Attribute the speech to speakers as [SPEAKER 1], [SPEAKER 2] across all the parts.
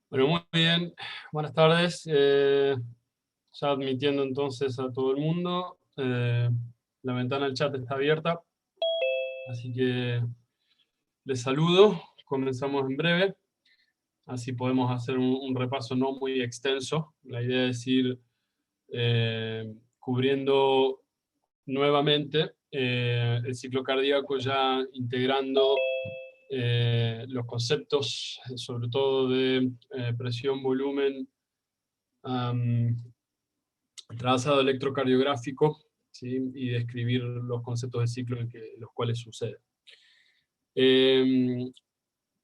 [SPEAKER 1] Bueno, muy bien. Buenas tardes. Ya admitiendo entonces a todo el mundo. La ventana del chat está abierta, así que les saludo. Comenzamos en breve, así podemos hacer un repaso no muy extenso. La idea es ir cubriendo nuevamente el ciclo cardíaco, ya integrando los conceptos, sobre todo de presión, volumen, trazado electrocardiográfico, ¿sí? Y describir los conceptos de ciclo en los cuales sucede.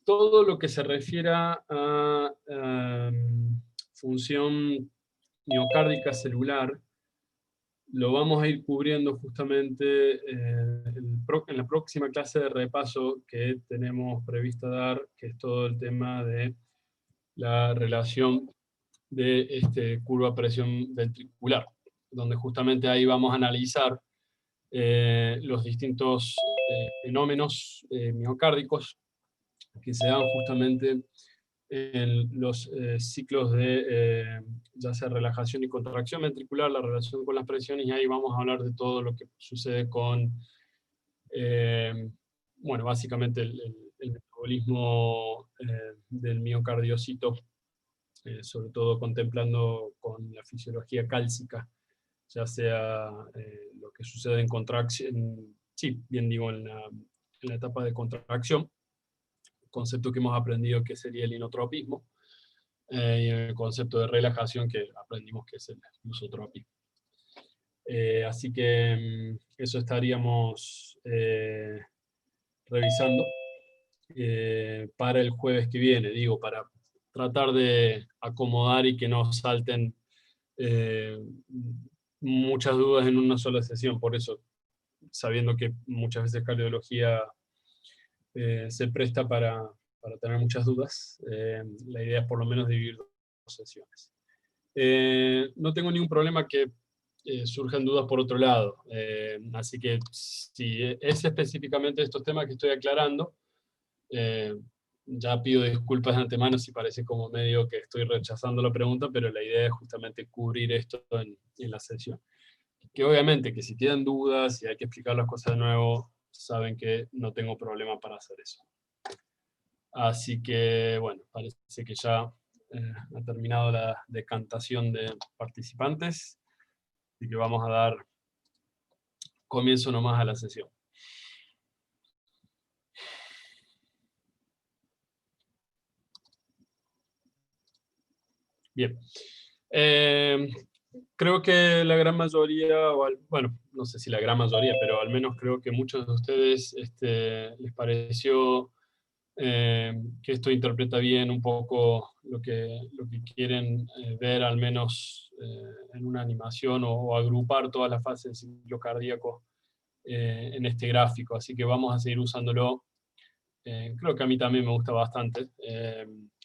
[SPEAKER 1] Todo lo que se refiera a función miocárdica celular, lo vamos a ir cubriendo justamente en la próxima clase de repaso que tenemos prevista dar, que es todo el tema de la relación de curva presión ventricular, donde justamente ahí vamos a analizar los distintos fenómenos miocárdicos que se dan justamente en los ciclos de ya sea relajación y contracción ventricular, la relación con las presiones, y ahí vamos a hablar de todo lo que sucede con, bueno, básicamente el metabolismo del miocardiocito, sobre todo contemplando con la fisiología cálcica, ya sea lo que sucede en contracción, sí, bien digo, en la etapa de contracción, concepto que hemos aprendido que sería el inotropismo, y en el concepto de relajación que aprendimos que es el lusotropismo. Así que eso estaríamos revisando para el jueves que viene, digo, para tratar de acomodar y que no salten eh, muchas dudas en una sola sesión. Por eso, sabiendo que muchas veces cardiología se presta para tener muchas dudas, la idea es por lo menos dividir dos sesiones. No tengo ningún problema que surjan dudas por otro lado, así que si es específicamente estos temas que estoy aclarando, eh, ya pido disculpas de antemano si parece como medio que estoy rechazando la pregunta, pero la idea es justamente cubrir esto en la sesión. Que obviamente que si tienen dudas y hay que explicar las cosas de nuevo, saben que no tengo problema para hacer eso. Así que, bueno, parece que ya ha terminado la decantación de participantes, así que vamos a dar comienzo nomás a la sesión. Bien. Creo que la gran mayoría, bueno, no sé si la gran mayoría, pero al menos creo que muchos de ustedes les pareció que esto interpreta bien un poco lo que quieren ver, al menos en una animación, o agrupar todas las fases del ciclo cardíaco en este gráfico. Así que vamos a seguir usándolo. Creo que a mí también me gusta bastante.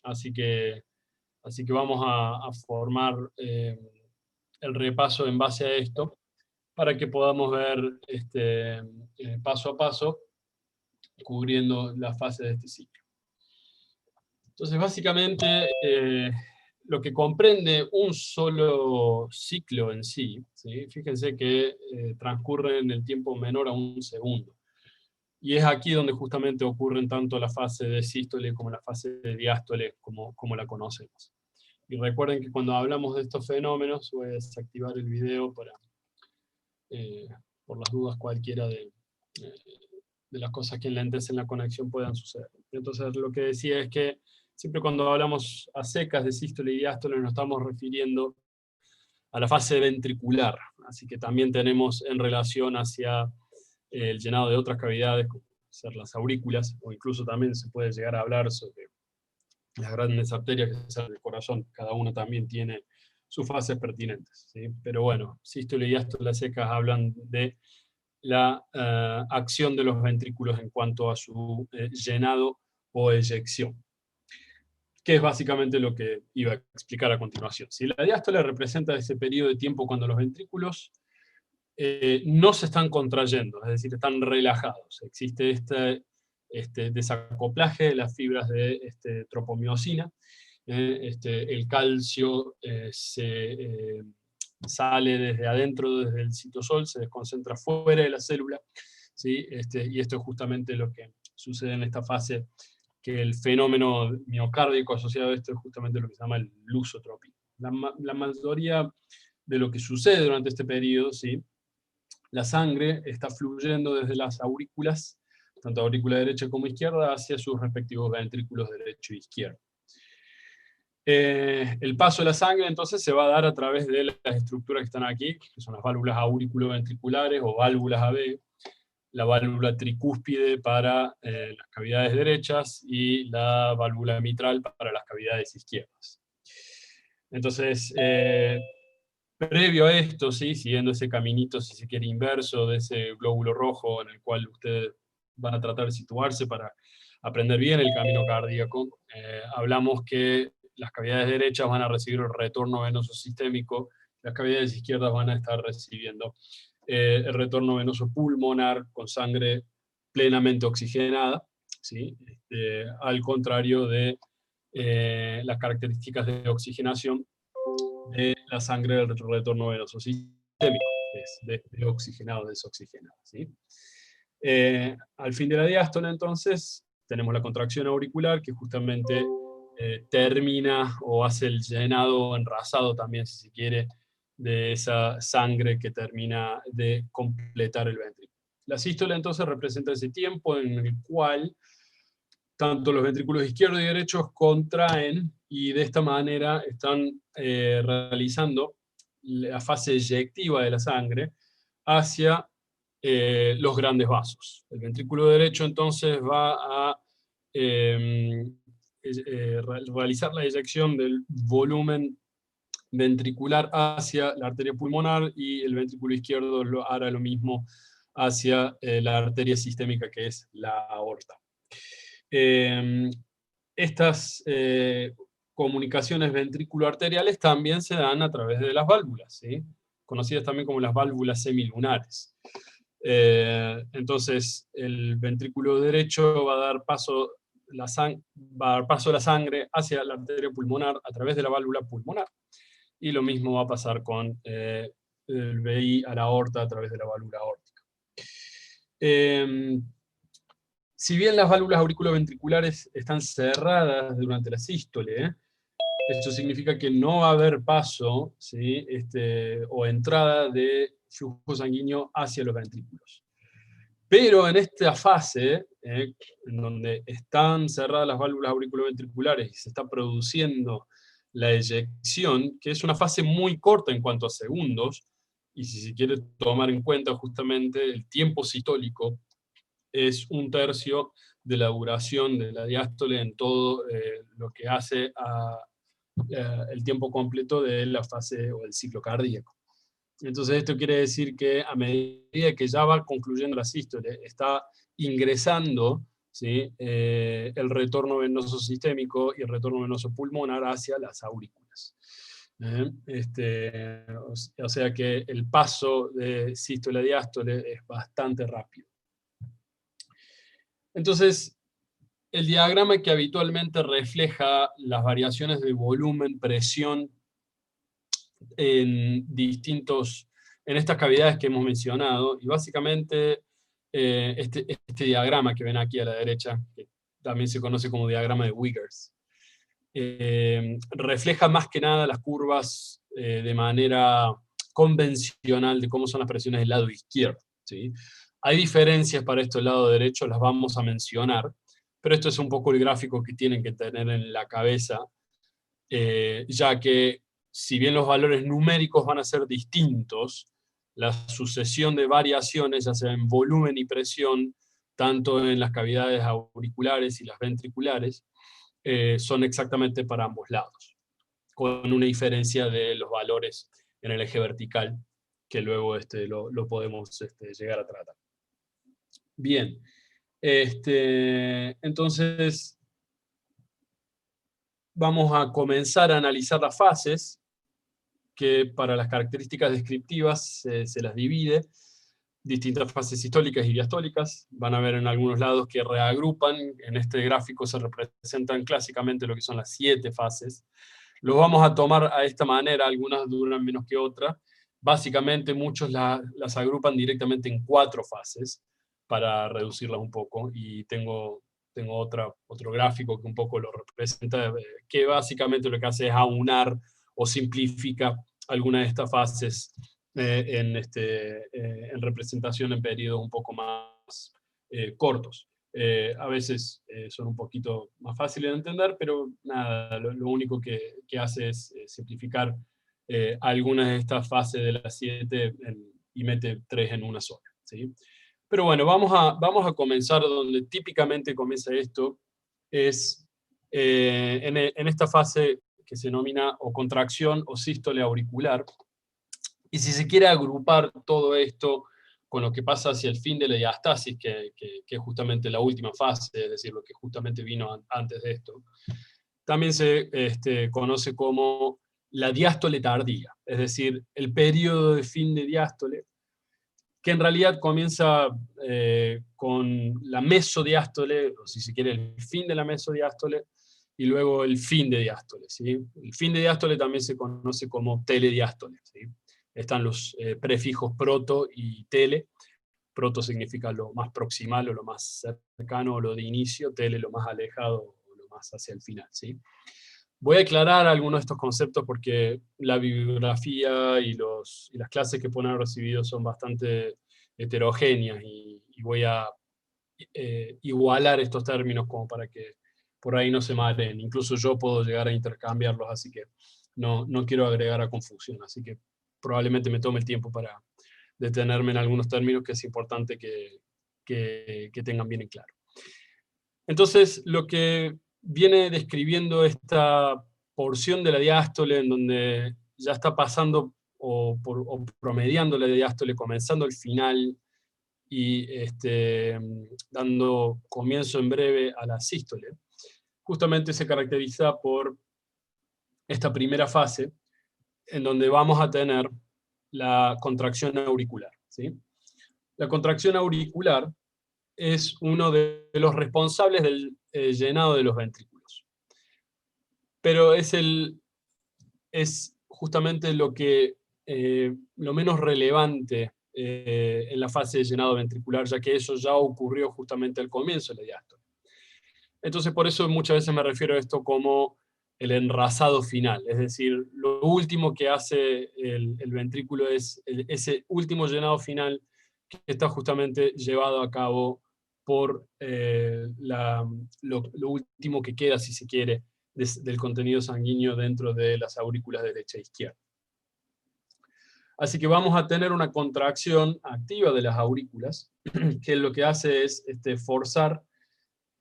[SPEAKER 1] Así que vamos a formar el repaso en base a esto, para que podamos ver paso a paso, cubriendo la fase de este ciclo. Entonces, básicamente, lo que comprende un solo ciclo en sí, ¿sí? Fíjense que transcurre en el tiempo menor a un segundo. Y es aquí donde justamente ocurren tanto la fase de sístole como la fase de diástole, como la conocemos. Y recuerden que cuando hablamos de estos fenómenos, voy a desactivar el video para, por las dudas, cualquiera de las cosas que enlentecen la conexión puedan suceder. Entonces, lo que decía es que siempre cuando hablamos a secas de sístole y diástole nos estamos refiriendo a la fase ventricular. Así que también tenemos en relación hacia el llenado de otras cavidades, como ser las aurículas, o incluso también se puede llegar a hablar sobre las grandes arterias que salen del corazón. Cada una también tiene sus fases pertinentes, ¿sí? Pero bueno, sístole y diástole secas hablan de la acción de los ventrículos en cuanto a su llenado o eyección, que es básicamente lo que iba a explicar a continuación. Si la diástole representa ese periodo de tiempo cuando los ventrículos no se están contrayendo, es decir, están relajados. Existe este desacoplaje de las fibras de tropomiosina, El calcio sale desde adentro, desde el citosol, se desconcentra fuera de la célula, ¿sí? Y esto es justamente lo que sucede en esta fase, que el fenómeno miocárdico asociado a esto es justamente lo que se llama el lusotropía. La mayoría de lo que sucede durante este periodo, ¿sí? La sangre está fluyendo desde las aurículas, tanto aurícula derecha como izquierda, hacia sus respectivos ventrículos derecho e izquierdo. El paso de la sangre entonces se va a dar a través de las estructuras que están aquí, que son las válvulas auriculoventriculares o válvulas AB, la válvula tricúspide para las cavidades derechas y la válvula mitral para las cavidades izquierdas. Entonces, previo a esto, ¿sí? Siguiendo ese caminito, si se quiere, inverso de ese glóbulo rojo en el cual ustedes van a tratar de situarse para aprender bien el camino cardíaco, hablamos que las cavidades derechas van a recibir el retorno venoso sistémico, las cavidades izquierdas van a estar recibiendo el retorno venoso pulmonar con sangre plenamente oxigenada, ¿sí? Al contrario de las características de oxigenación de la sangre del retorno venoso sistémico, que es de oxigenado, desoxigenado, ¿sí? Al fin de la diástole, entonces, tenemos la contracción auricular, que justamente termina o hace el llenado o enrasado también, si se quiere, de esa sangre que termina de completar el ventrículo. La sístole entonces representa ese tiempo en el cual tanto los ventrículos izquierdos y derechos contraen y de esta manera están realizando la fase eyectiva de la sangre hacia los grandes vasos. El ventrículo derecho entonces va a realizar la eyección del volumen ventricular hacia la arteria pulmonar y el ventrículo izquierdo hará lo mismo hacia la arteria sistémica que es la aorta. Estas comunicaciones ventrículo-arteriales también se dan a través de las válvulas, ¿sí? Conocidas también como las válvulas semilunares. Entonces, el ventrículo derecho va a dar paso a la sangre hacia la arteria pulmonar a través de la válvula pulmonar. Y lo mismo va a pasar con el VI a la aorta a través de la válvula aórtica. Si bien las válvulas auriculoventriculares están cerradas durante la sístole, esto significa que no va a haber paso, ¿sí? O entrada de flujo sanguíneo hacia los ventrículos. Pero en esta fase, en donde están cerradas las válvulas auriculoventriculares y se está produciendo la eyección, que es una fase muy corta en cuanto a segundos, y si se quiere tomar en cuenta justamente el tiempo sistólico, es 1/3 de la duración de la diástole en todo lo que hace el tiempo completo de la fase o el ciclo cardíaco. Entonces esto quiere decir que a medida que ya va concluyendo la sístole, está ingresando, ¿sí? El retorno venoso sistémico y el retorno venoso pulmonar hacia las aurículas. O sea que el paso de sístole a diástole es bastante rápido. Entonces, el diagrama que habitualmente refleja las variaciones de volumen, presión en estas cavidades que hemos mencionado, y básicamente este diagrama que ven aquí a la derecha, que también se conoce como diagrama de Wiggers, refleja más que nada las curvas de manera convencional de cómo son las presiones del lado izquierdo, ¿sí? Hay diferencias para esto del lado derecho, las vamos a mencionar, pero esto es un poco el gráfico que tienen que tener en la cabeza, ya que si bien los valores numéricos van a ser distintos, la sucesión de variaciones, ya sea en volumen y presión, tanto en las cavidades auriculares y las ventriculares, son exactamente para ambos lados, con una diferencia de los valores en el eje vertical, que luego lo podemos llegar a tratar. Bien, entonces vamos a comenzar a analizar las fases, que para las características descriptivas se las divide. distintas fases sistólicas y diastólicas. Van a ver en algunos lados que reagrupan. En este gráfico se representan clásicamente lo que son las 7 fases. Los vamos a tomar a esta manera, algunas duran menos que otras. Básicamente muchos las agrupan directamente en 4 fases para reducirlas un poco, y tengo otro gráfico que un poco lo representa, que básicamente lo que hace es aunar o simplifica algunas de estas fases en representación en periodos un poco más cortos. A veces son un poquito más fáciles de entender, pero nada, lo único que hace es simplificar algunas de estas fases de las 7 y mete 3 en una sola, ¿sí? Pero bueno, vamos a comenzar donde típicamente comienza esto, es en esta fase que se denomina o contracción o sístole auricular. Y si se quiere agrupar todo esto con lo que pasa hacia el fin de la diastasis, que es justamente la última fase, es decir, lo que justamente vino antes de esto, también se conoce como la diástole tardía, es decir, el periodo de fin de diástole, que en realidad comienza con la mesodiástole, o si se quiere, el fin de la mesodiástole, y luego el fin de diástole, ¿sí? El fin de diástole también se conoce como telediástole, ¿sí? Están los prefijos proto y tele. Proto significa lo más proximal o lo más cercano o lo de inicio, tele lo más alejado o lo más hacia el final, ¿sí? Voy a aclarar algunos de estos conceptos porque la bibliografía y las clases que pueden haber recibido son bastante heterogéneas, y voy a igualar estos términos como para que por ahí no se mareen. Incluso yo puedo llegar a intercambiarlos, así que no quiero agregar a confusión. Así que probablemente me tome el tiempo para detenerme en algunos términos que es importante que tengan bien en claro. Entonces, lo que viene describiendo esta porción de la diástole, en donde ya está pasando o promediando la diástole, comenzando el final y dando comienzo en breve a la sístole, justamente se caracteriza por esta primera fase, en donde vamos a tener la contracción auricular, ¿sí? La contracción auricular es uno de los responsables del llenado de los ventrículos. Pero es justamente lo menos relevante en la fase de llenado ventricular, ya que eso ya ocurrió justamente al comienzo de la diástole. Entonces, por eso muchas veces me refiero a esto como el enrasado final, es decir, lo último que hace el ventrículo es ese último llenado final que está justamente llevado a cabo por lo último que queda, si se quiere, del contenido sanguíneo dentro de las aurículas derecha e izquierda. Así que vamos a tener una contracción activa de las aurículas, que lo que hace es forzar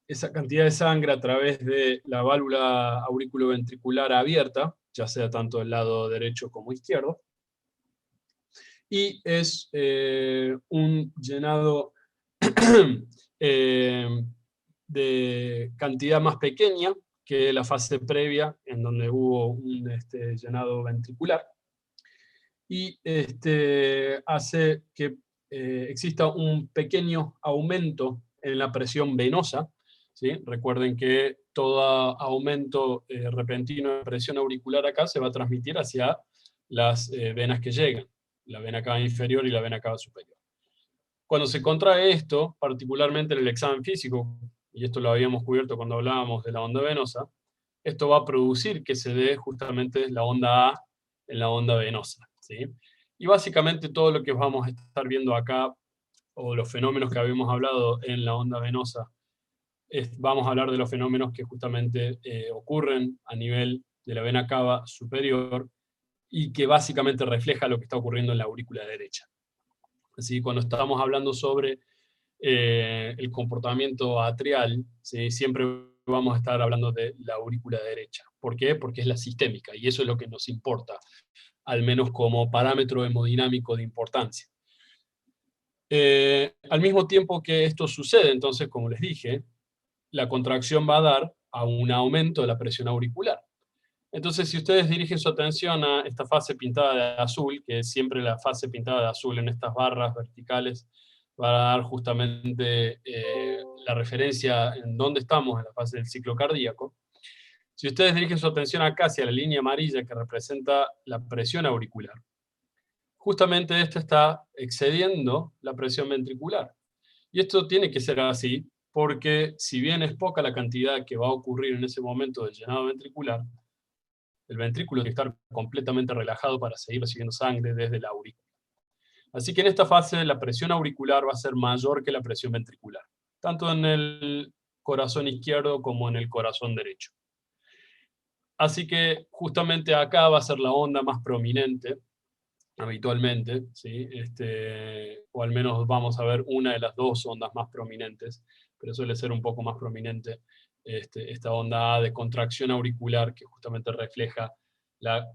[SPEAKER 1] esa cantidad de sangre a través de la válvula auriculoventricular abierta, ya sea tanto del lado derecho como izquierdo, y es un llenado de cantidad más pequeña que la fase previa, en donde hubo un llenado ventricular, y hace que exista un pequeño aumento en la presión venosa, ¿sí? Recuerden que todo aumento repentino de presión auricular acá se va a transmitir hacia las venas que llegan, la vena cava inferior y la vena cava superior. Cuando se contrae esto, particularmente en el examen físico, y esto lo habíamos cubierto cuando hablábamos de la onda venosa, esto va a producir que se dé justamente la onda A en la onda venosa, ¿sí? Y básicamente todo lo que vamos a estar viendo acá, o los fenómenos que habíamos hablado en la onda venosa, vamos a hablar de los fenómenos que justamente ocurren a nivel de la vena cava superior y que básicamente refleja lo que está ocurriendo en la aurícula derecha. Así, cuando estamos hablando sobre el comportamiento atrial, ¿sí? Siempre vamos a estar hablando de la aurícula derecha. ¿Por qué? Porque es la sistémica, y eso es lo que nos importa, al menos como parámetro hemodinámico de importancia. Al mismo tiempo que esto sucede, entonces, como les dije, la contracción va a dar a un aumento de la presión auricular. Entonces, si ustedes dirigen su atención a esta fase pintada de azul, que es siempre la fase pintada de azul en estas barras verticales, va a dar justamente la referencia en dónde estamos en la fase del ciclo cardíaco. Si ustedes dirigen su atención acá hacia la línea amarilla que representa la presión auricular, justamente esto está excediendo la presión ventricular. Y esto tiene que ser así, porque si bien es poca la cantidad que va a ocurrir en ese momento del llenado ventricular, el ventrículo tiene que estar completamente relajado para seguir recibiendo sangre desde la aurícula. Así que en esta fase la presión auricular va a ser mayor que la presión ventricular, tanto en el corazón izquierdo como en el corazón derecho. Así que justamente acá va a ser la onda más prominente, habitualmente, ¿sí? O al menos vamos a ver una de las dos ondas más prominentes, pero suele ser un poco más prominente esta onda A de contracción auricular que justamente refleja la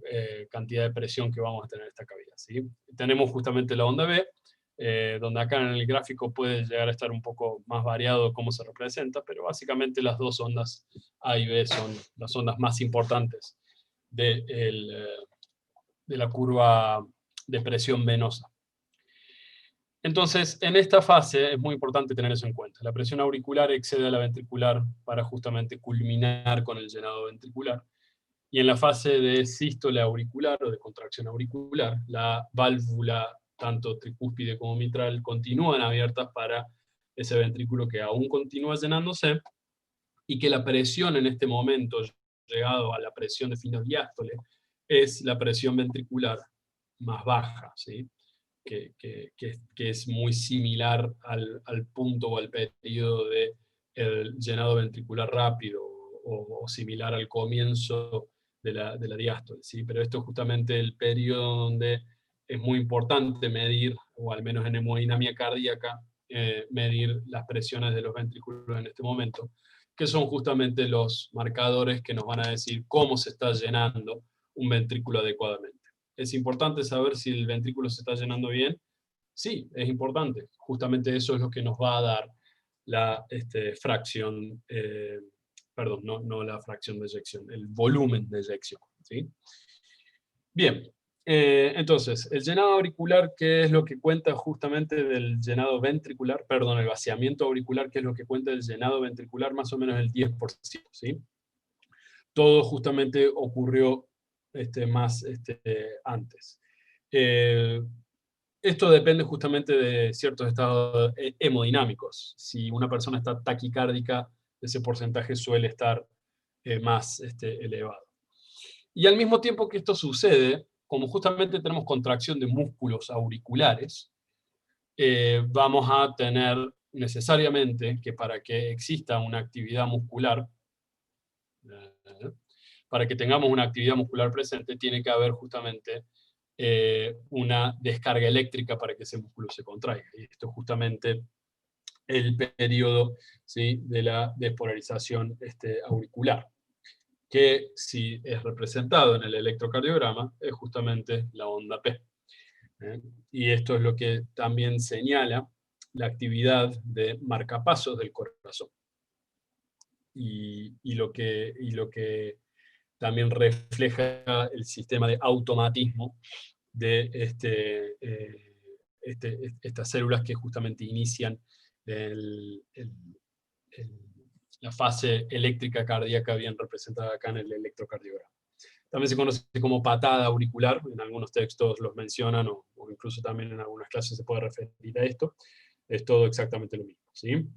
[SPEAKER 1] cantidad de presión que vamos a tener en esta cavidad, ¿sí? Tenemos justamente la onda B, donde acá en el gráfico puede llegar a estar un poco más variado cómo se representa, pero básicamente las dos ondas A y B son las ondas más importantes de la curva de presión venosa. Entonces, en esta fase es muy importante tener eso en cuenta. La presión auricular excede a la ventricular para justamente culminar con el llenado ventricular. Y en la fase de sístole auricular o de contracción auricular, la válvula, tanto tricúspide como mitral, continúan abiertas para ese ventrículo que aún continúa llenándose y que la presión en este momento, llegado a la presión de diástole, es la presión ventricular más baja, ¿sí? que es muy similar al punto o al periodo de el llenado ventricular rápido o similar al comienzo de la diástole, ¿sí? Pero esto es justamente el periodo donde es muy importante medir, o al menos en hemodinamia cardíaca, medir las presiones de los ventrículos en este momento, que son justamente los marcadores que nos van a decir cómo se está llenando un ventrículo adecuadamente. ¿Es importante saber si el ventrículo se está llenando bien? Sí, es importante. Justamente eso es lo que nos va a dar la fracción, perdón, no la fracción de eyección, el volumen de eyección, ¿sí? Bien, entonces, el llenado auricular, ¿qué es lo que cuenta justamente del llenado ventricular? Perdón, el vaciamiento auricular, ¿qué es lo que cuenta del llenado ventricular? Más o menos el 10%, ¿sí? Todo justamente ocurrió más antes. Esto depende justamente de ciertos estados hemodinámicos. Si una persona está taquicárdica, ese porcentaje suele estar más elevado. Y al mismo tiempo que esto sucede, como justamente tenemos contracción de músculos auriculares, vamos a tener necesariamente que para que exista una actividad muscular, para que tengamos una actividad muscular presente, tiene que haber justamente una descarga eléctrica para que ese músculo se contraiga. Y esto es justamente el periodo, ¿sí?, de la despolarización auricular, que si es representado en el electrocardiograma es justamente la onda P. Y esto es lo que también señala la actividad de marcapasos del corazón. Y lo que también refleja el sistema de automatismo de estas células que justamente inician la fase eléctrica cardíaca bien representada acá en el electrocardiograma. También se conoce como patada auricular, en algunos textos los mencionan, o incluso también en algunas clases se puede referir a esto. Es todo exactamente lo mismo, ¿sí?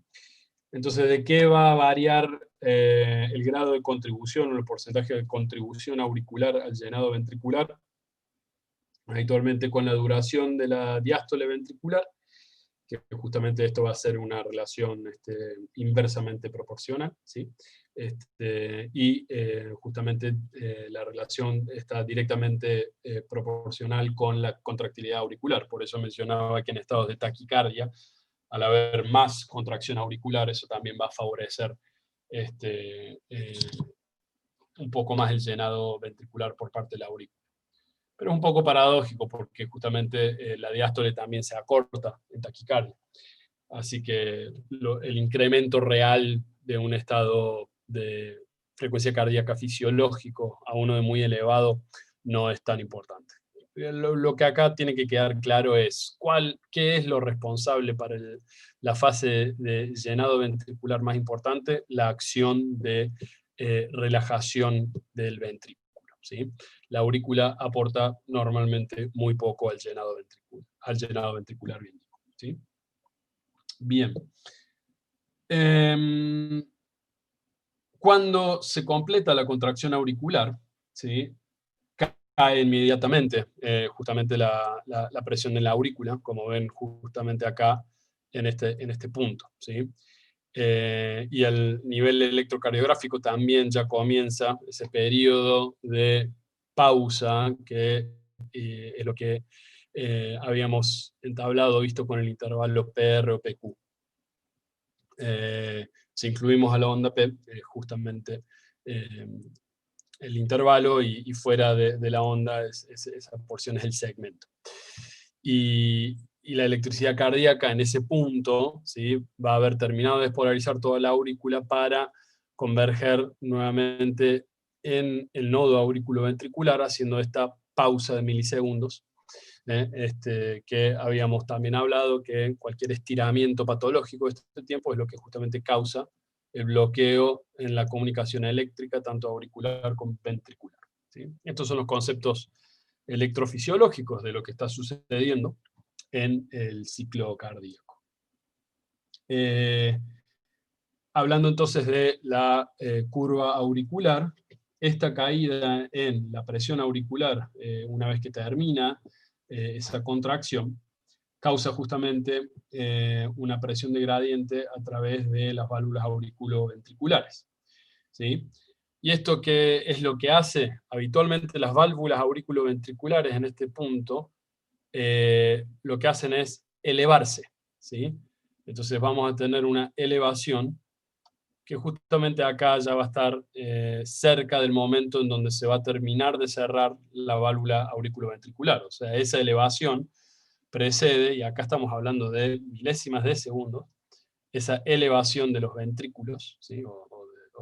[SPEAKER 1] Entonces, ¿de qué va a variar el grado de contribución o el porcentaje de contribución auricular al llenado ventricular? Habitualmente con la duración de la diástole ventricular, que justamente esto va a ser una relación inversamente proporcional, ¿sí? Y justamente la relación está directamente proporcional con la contractilidad auricular. Por eso mencionaba que en estados de taquicardia, al haber más contracción auricular, eso también va a favorecer un poco más el llenado ventricular por parte de la aurícula. Pero es un poco paradójico porque justamente la diástole también se acorta en taquicardia. Así que el incremento real de un estado de frecuencia cardíaca fisiológico a uno de muy elevado no es tan importante. Lo que acá tiene que quedar claro es qué es lo responsable para la fase de llenado ventricular más importante, la acción de relajación del ventrículo, ¿sí? La aurícula aporta normalmente muy poco al llenado ventricular, ¿sí? Bien. Cuando se completa la contracción auricular, ¿sí?, cae inmediatamente justamente la presión en la aurícula, como ven justamente acá en este punto, ¿sí? Y el nivel electrocardiográfico también ya comienza ese periodo de pausa, que es lo que habíamos entablado, visto con el intervalo PR o PQ. Si incluimos a la onda P, justamente el intervalo, y fuera de la onda esa porción es el segmento. Y la electricidad cardíaca en ese punto, ¿sí?, va a haber terminado de despolarizar toda la aurícula para converger nuevamente en el nodo auriculoventricular, haciendo esta pausa de milisegundos, que habíamos también hablado, que cualquier estiramiento patológico de este tiempo es lo que justamente causa el bloqueo en la comunicación eléctrica, tanto auricular como ventricular, ¿sí? Estos son los conceptos electrofisiológicos de lo que está sucediendo en el ciclo cardíaco. Hablando entonces de la curva auricular, esta caída en la presión auricular, una vez que termina esa contracción, causa justamente una presión de gradiente a través de las válvulas auriculoventriculares, ¿sí? ¿Y esto qué es lo que hace? Habitualmente las válvulas auriculoventriculares en este punto lo que hacen es elevarse, ¿sí? Entonces vamos a tener una elevación que justamente acá ya va a estar cerca del momento en donde se va a terminar de cerrar la válvula auriculoventricular. O sea, esa elevación precede, y acá estamos hablando de milésimas de segundo, esa elevación de los ventrículos, ¿sí?, o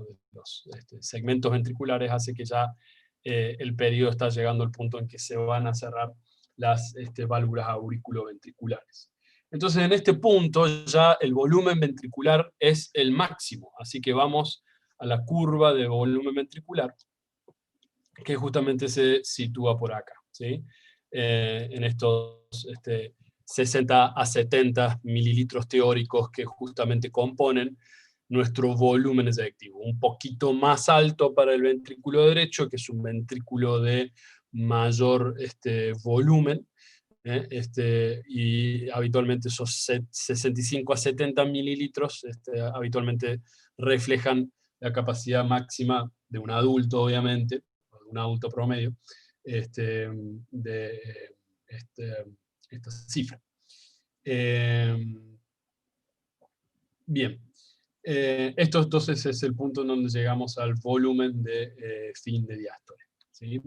[SPEAKER 1] de los segmentos ventriculares, hace que ya el periodo está llegando al punto en que se van a cerrar las válvulas auriculoventriculares. Entonces, en este punto ya el volumen ventricular es el máximo, así que vamos a la curva de volumen ventricular, que justamente se sitúa por acá, ¿sí? En estos 60 a 70 mililitros teóricos que justamente componen nuestro volumen efectivo. Un poquito más alto para el ventrículo derecho, que es un ventrículo de mayor volumen, y habitualmente esos 65 a 70 mililitros habitualmente reflejan la capacidad máxima de un adulto, obviamente, de un adulto promedio, de esta cifra. Bien, esto entonces es el punto en donde llegamos al volumen de fin de diástole, ¿sí?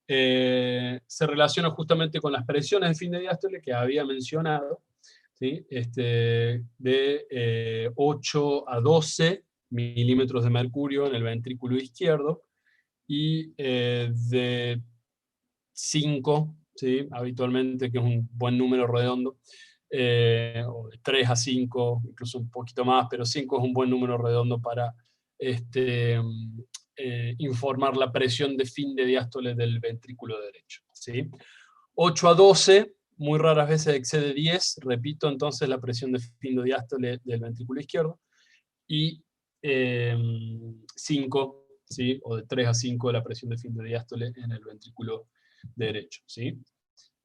[SPEAKER 1] Se relaciona justamente con las presiones de fin de diástole que había mencionado, ¿sí? De 8 a 12 milímetros de mercurio en el ventrículo izquierdo, y de 5, ¿sí?, habitualmente, que es un buen número redondo, o de 3 a 5, incluso un poquito más, pero 5 es un buen número redondo para informar la presión de fin de diástole del ventrículo derecho, ¿sí? 8 a 12, muy raras veces excede 10, repito, entonces la presión de fin de diástole del ventrículo izquierdo, y 5, ¿sí?, o de 3 a 5 la presión de fin de diástole en el ventrículo derecho, ¿sí?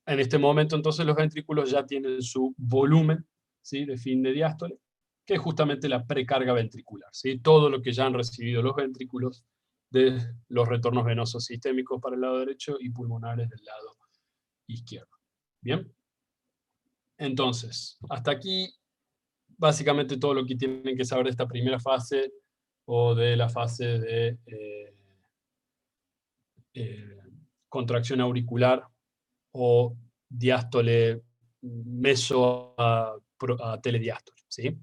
[SPEAKER 1] En este momento entonces los ventrículos ya tienen su volumen, ¿sí?, de fin de diástole, que es justamente la precarga ventricular, ¿sí? Todo lo que ya han recibido los ventrículos de los retornos venosos sistémicos para el lado derecho y pulmonares del lado izquierdo. ¿Bien? Entonces, hasta aquí básicamente todo lo que tienen que saber de esta primera fase, o de la fase de contracción auricular o diástole meso a telediástole, ¿sí?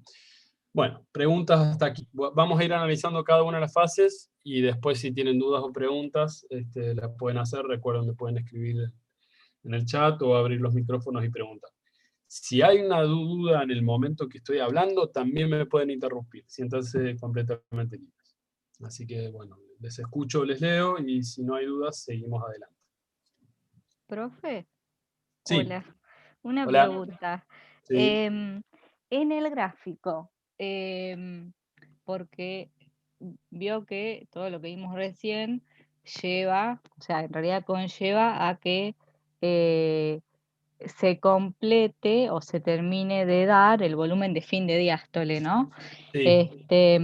[SPEAKER 1] Bueno, preguntas hasta aquí. Vamos a ir analizando cada una de las fases y después si tienen dudas o preguntas, las pueden hacer. Recuerden que pueden escribir en el chat o abrir los micrófonos y preguntar. Si hay una duda en el momento que estoy hablando, también me pueden interrumpir. Siéntanse completamente libres. Así que, bueno, les escucho, les leo y si no hay dudas, seguimos adelante.
[SPEAKER 2] Profe,
[SPEAKER 1] Sí,
[SPEAKER 2] hola. Una
[SPEAKER 1] hola.
[SPEAKER 2] pregunta.
[SPEAKER 1] Sí,
[SPEAKER 2] En el gráfico, porque vio que todo lo que vimos recién lleva, o sea, en realidad conlleva a que eh, se complete o se termine de dar el volumen de fin de diástole, ¿no?
[SPEAKER 1] sí,
[SPEAKER 2] Este,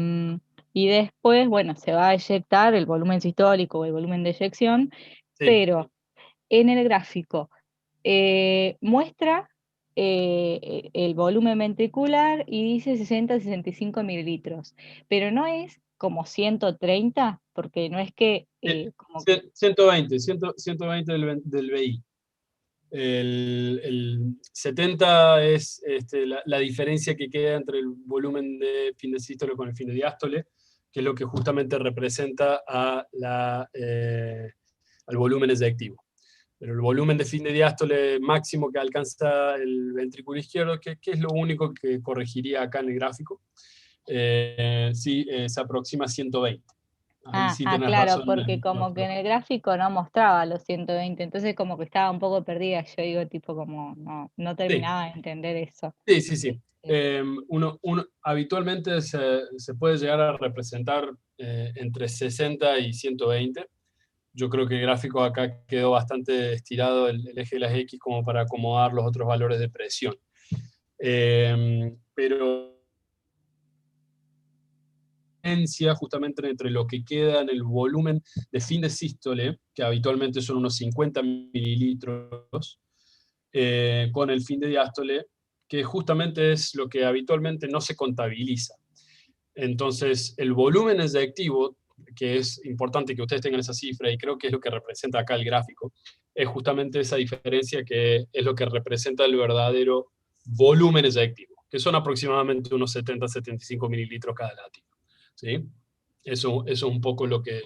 [SPEAKER 2] y después, bueno, se va a eyectar el volumen sistólico o el volumen de eyección,
[SPEAKER 1] sí.
[SPEAKER 2] pero en el gráfico muestra el volumen ventricular y dice 60-65 mililitros, pero no es como 130, porque no es que como...
[SPEAKER 1] 120, 120 del BI. El 70 es la diferencia que queda entre el volumen de fin de sístole con el fin de diástole, que es lo que justamente representa al volumen eyectivo. Pero el volumen de fin de diástole máximo que alcanza el ventrículo izquierdo, que es lo único que corregiría acá en el gráfico, sí, se aproxima a 120. Ahí sí tenés
[SPEAKER 2] Claro,
[SPEAKER 1] razón.
[SPEAKER 2] porque como que en el gráfico no mostraba los 120, entonces como que estaba un poco perdida, yo digo tipo como no
[SPEAKER 1] Sí,
[SPEAKER 2] terminaba de entender eso.
[SPEAKER 1] sí, sí, sí.
[SPEAKER 2] Este,
[SPEAKER 1] Habitualmente se puede llegar a representar entre 60 y 120. Yo creo que el gráfico acá quedó bastante estirado el eje de las X como para acomodar los otros valores de presión. Pero justamente entre lo que queda en el volumen de fin de sístole, que habitualmente son unos 50 mililitros, con el fin de diástole, que justamente es lo que habitualmente no se contabiliza. Entonces, el volumen eyectivo, que es importante que ustedes tengan esa cifra, y creo que es lo que representa acá el gráfico, es justamente esa diferencia que es lo que representa el verdadero volumen eyectivo, que son aproximadamente unos 70-75 mililitros cada latido. ¿Sí? Eso es un poco lo que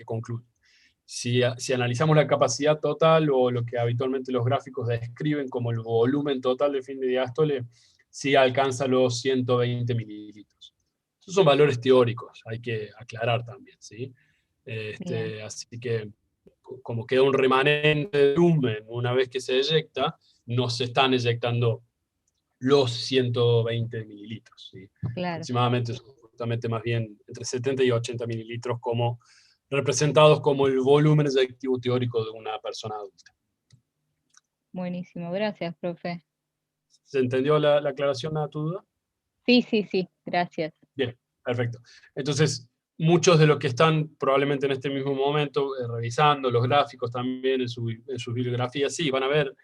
[SPEAKER 1] concluye. Si analizamos la capacidad total o lo que habitualmente los gráficos describen como el volumen total de fin de diástole, sí alcanza los 120 mililitros. Esos son valores teóricos, hay que aclarar también, ¿sí?
[SPEAKER 2] bien,
[SPEAKER 1] Así que como queda un remanente de volumen una vez que se eyecta, no se están eyectando los 120 mililitros, ¿sí?
[SPEAKER 2] claro.
[SPEAKER 1] Aproximadamente son justamente más bien entre 70 y 80 mililitros como representados como el volumen eyectivo teórico de una persona adulta.
[SPEAKER 2] Buenísimo, gracias, profe.
[SPEAKER 1] ¿Se entendió la aclaración a tu duda?
[SPEAKER 2] Sí, sí, sí, gracias.
[SPEAKER 1] Bien, perfecto. Entonces, muchos de los que están probablemente en este mismo momento revisando los gráficos también en sus bibliografías, sí, van a ver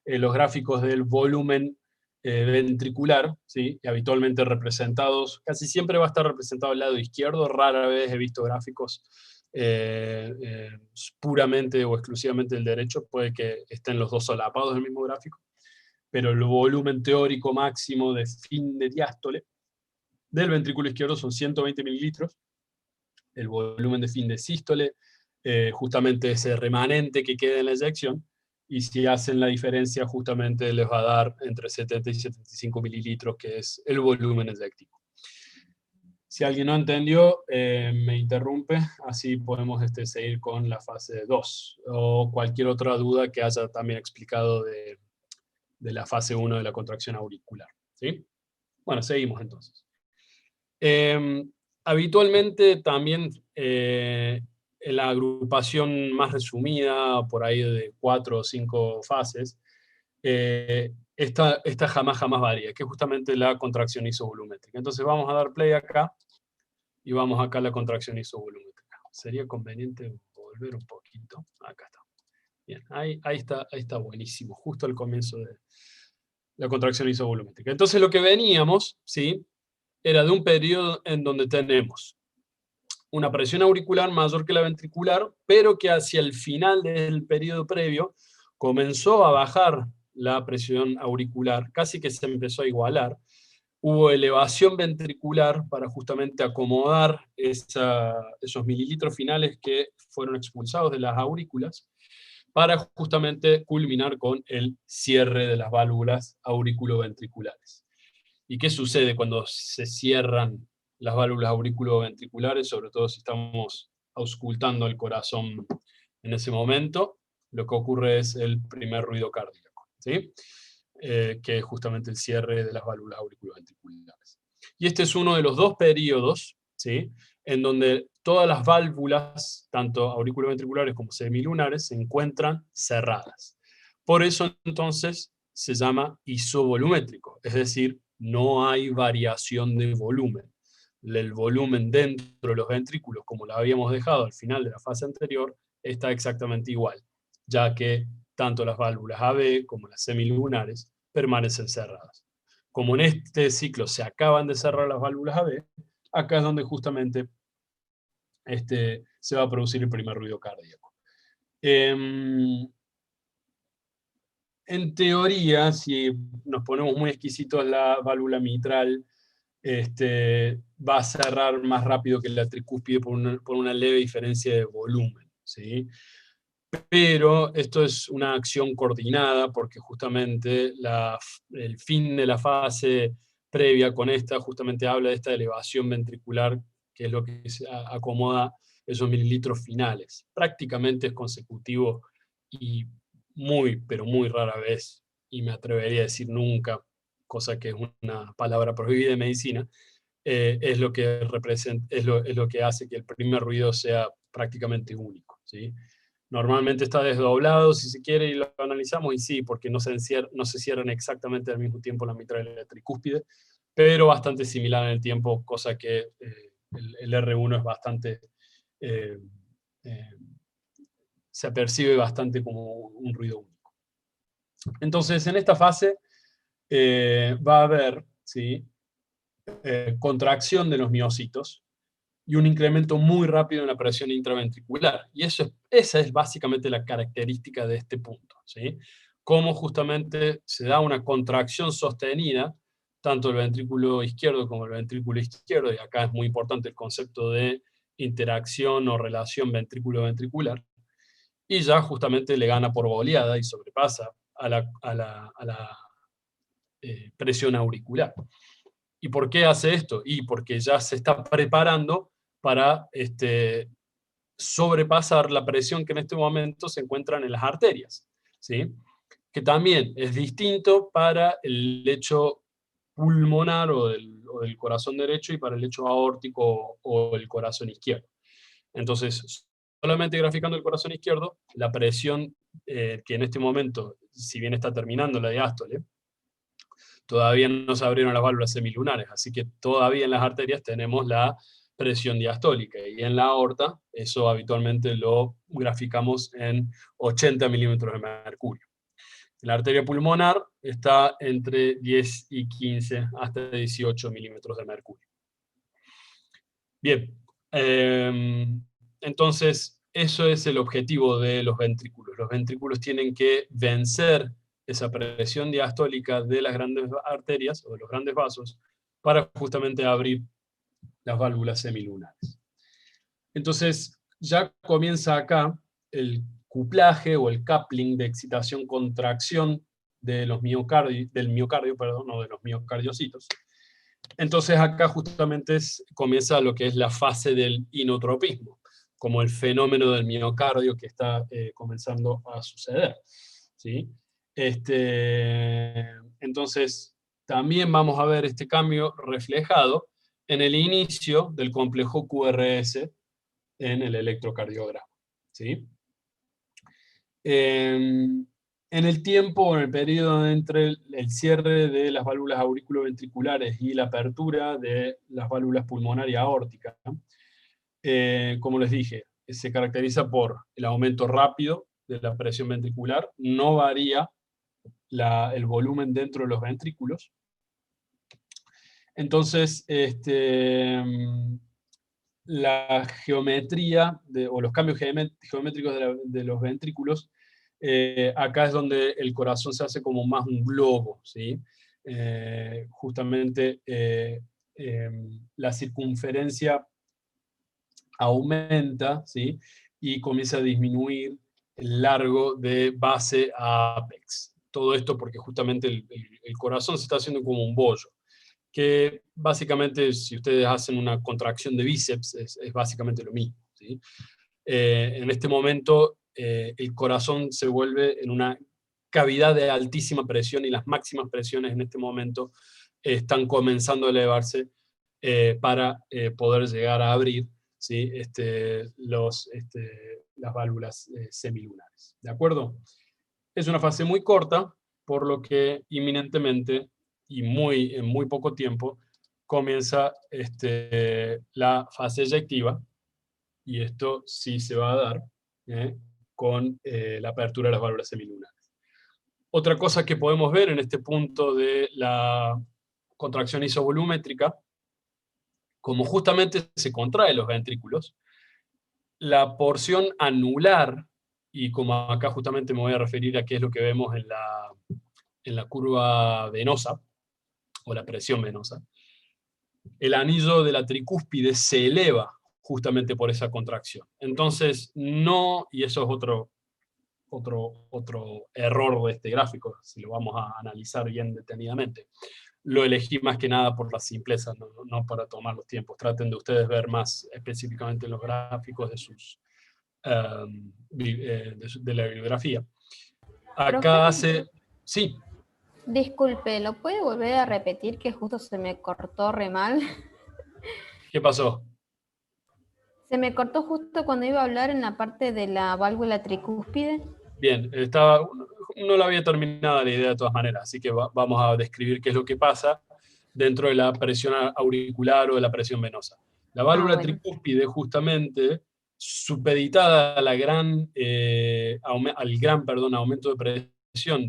[SPEAKER 1] los gráficos del volumen ventricular, ¿sí? Y habitualmente representados, casi siempre va a estar representado al lado izquierdo, rara vez he visto gráficos puramente o exclusivamente del derecho, puede que estén los dos solapados del mismo gráfico, pero el volumen teórico máximo de fin de diástole del ventrículo izquierdo son 120 mililitros, el volumen de fin de sístole, justamente ese remanente que queda en la eyección, y si hacen la diferencia justamente les va a dar entre 70 y 75 mililitros, que es el volumen eyectivo. Si alguien no entendió, me interrumpe, así podemos seguir con la fase 2, o cualquier otra duda que haya también explicado de la fase 1 de la contracción auricular. ¿Sí? Bueno, seguimos entonces. Habitualmente también en la agrupación más resumida, por ahí de 4 o 5 fases, esta jamás varía, que es justamente la contracción isovolumétrica. Entonces vamos a dar play acá y vamos acá a la contracción isovolumétrica. Sería conveniente volver un poquito. Acá está. Bien, ahí está buenísimo, justo al comienzo de la contracción isovolumétrica. Entonces lo que veníamos, ¿sí? Era de un periodo en donde tenemos una presión auricular mayor que la ventricular, pero que hacia el final del periodo previo comenzó a bajar la presión auricular, casi que se empezó a igualar, hubo elevación ventricular para justamente acomodar esos mililitros finales que fueron expulsados de las aurículas, para justamente culminar con el cierre de las válvulas auriculoventriculares. ¿Y qué sucede cuando se cierran las válvulas auriculoventriculares, sobre todo si estamos auscultando el corazón en ese momento? Lo que ocurre es el primer ruido cardíaco, ¿sí? Que es justamente el cierre de las válvulas auriculoventriculares. Y este es uno de los dos periodos, ¿sí?, en donde todas las válvulas, tanto auriculoventriculares como semilunares, se encuentran cerradas. Por eso entonces se llama isovolumétrico, es decir, no hay variación de volumen. El volumen dentro de los ventrículos, como lo habíamos dejado al final de la fase anterior, está exactamente igual, ya que tanto las válvulas AB como las semilunares permanecen cerradas. Como en este ciclo se acaban de cerrar las válvulas AB, acá es donde justamente se va a producir el primer ruido cardíaco. En teoría, si nos ponemos muy exquisitos, la válvula mitral va a cerrar más rápido que la tricúspide por una leve diferencia de volumen, ¿sí? Pero esto es una acción coordinada, porque justamente el fin de la fase previa con esta justamente habla de esta elevación ventricular, que es lo que se acomoda esos mililitros finales. Prácticamente es consecutivo y muy, pero muy rara vez, y me atrevería a decir nunca, cosa que es una palabra prohibida en medicina, es lo que es lo que hace que el primer ruido sea prácticamente único, ¿sí? Normalmente está desdoblado, si se quiere, y lo analizamos, y sí, porque no se cierran exactamente al mismo tiempo la mitral y la tricúspide, pero bastante similar en el tiempo, cosa que el R1 es bastante, eh, eh, se percibe bastante como un ruido único. Entonces, en esta fase va a haber, ¿sí?, contracción de los miocitos, y un incremento muy rápido en la presión intraventricular. Y esa es básicamente la característica de este punto, ¿sí? Cómo justamente se da una contracción sostenida, tanto el ventrículo izquierdo como el ventrículo izquierdo, y acá es muy importante el concepto de interacción o relación ventrículo-ventricular, y ya justamente le gana por goleada y sobrepasa a la presión auricular. ¿Y por qué hace esto? Y porque ya se está preparando para sobrepasar la presión que en este momento se encuentran en las arterias, ¿sí? Que también es distinto para el lecho pulmonar o del corazón derecho, y para el lecho aórtico o el corazón izquierdo. Entonces, solamente graficando el corazón izquierdo, la presión que en este momento, si bien está terminando la diástole, todavía no se abrieron las válvulas semilunares, así que todavía en las arterias tenemos la presión diastólica, y en la aorta eso habitualmente lo graficamos en 80 milímetros de mercurio. La arteria pulmonar está entre 10 y 15 hasta 18 milímetros de mercurio. Bien, entonces eso es el objetivo de los ventrículos. Los ventrículos tienen que vencer esa presión diastólica de las grandes arterias o de los grandes vasos para justamente abrir las válvulas semilunares. Entonces ya comienza acá el cuplaje o el coupling de excitación-contracción de del miocardio, perdón, o de los miocardiocitos. Entonces acá justamente comienza lo que es la fase del inotropismo, como el fenómeno del miocardio que está comenzando a suceder, ¿sí? Entonces también vamos a ver este cambio reflejado en el inicio del complejo QRS en el electrocardiograma, ¿sí? En el tiempo, en el periodo entre el cierre de las válvulas auriculoventriculares y la apertura de las válvulas pulmonar y aórtica, como les dije, se caracteriza por el aumento rápido de la presión ventricular, no varía el volumen dentro de los ventrículos. Entonces, la geometría o los cambios geométricos de los ventrículos, acá es donde el corazón se hace como más un globo, ¿sí? justamente la circunferencia aumenta, ¿sí? Y comienza a disminuir el largo de base a apex. Todo esto porque justamente el corazón se está haciendo como un bollo, que básicamente si ustedes hacen una contracción de bíceps es básicamente lo mismo, ¿sí? En este momento el corazón se vuelve en una cavidad de altísima presión y las máximas presiones en este momento están comenzando a elevarse para poder llegar a abrir, ¿sí? Las válvulas semilunares. ¿De acuerdo? Es una fase muy corta, por lo que inminentemente y en muy poco tiempo comienza la fase eyectiva, y esto sí se va a dar con la apertura de las válvulas semilunares. Otra cosa que podemos ver en este punto de la contracción isovolumétrica, como justamente se contraen los ventrículos, la porción anular, y como acá justamente me voy a referir a qué es lo que vemos en la curva venosa, o la presión venosa, el anillo de la tricúspide se eleva justamente por esa contracción. Entonces, no, y eso es otro error de este gráfico, si lo vamos a analizar bien detenidamente. Lo elegí más que nada por la simpleza, no para tomar los tiempos. Traten de ustedes ver más específicamente los gráficos de la bibliografía. Acá
[SPEAKER 3] Profe,
[SPEAKER 1] hace... Sí,
[SPEAKER 3] disculpe, ¿lo puede volver a repetir que justo se me cortó re mal?
[SPEAKER 1] ¿qué pasó?
[SPEAKER 3] Se me cortó justo cuando iba a hablar en la parte de la válvula tricúspide.
[SPEAKER 1] Bien, no la había terminado la idea de todas maneras, así que vamos a describir qué es lo que pasa dentro de la presión auricular o de la presión venosa. La válvula
[SPEAKER 3] Bueno.
[SPEAKER 1] tricúspide, justamente, supeditada a al gran aumento de presión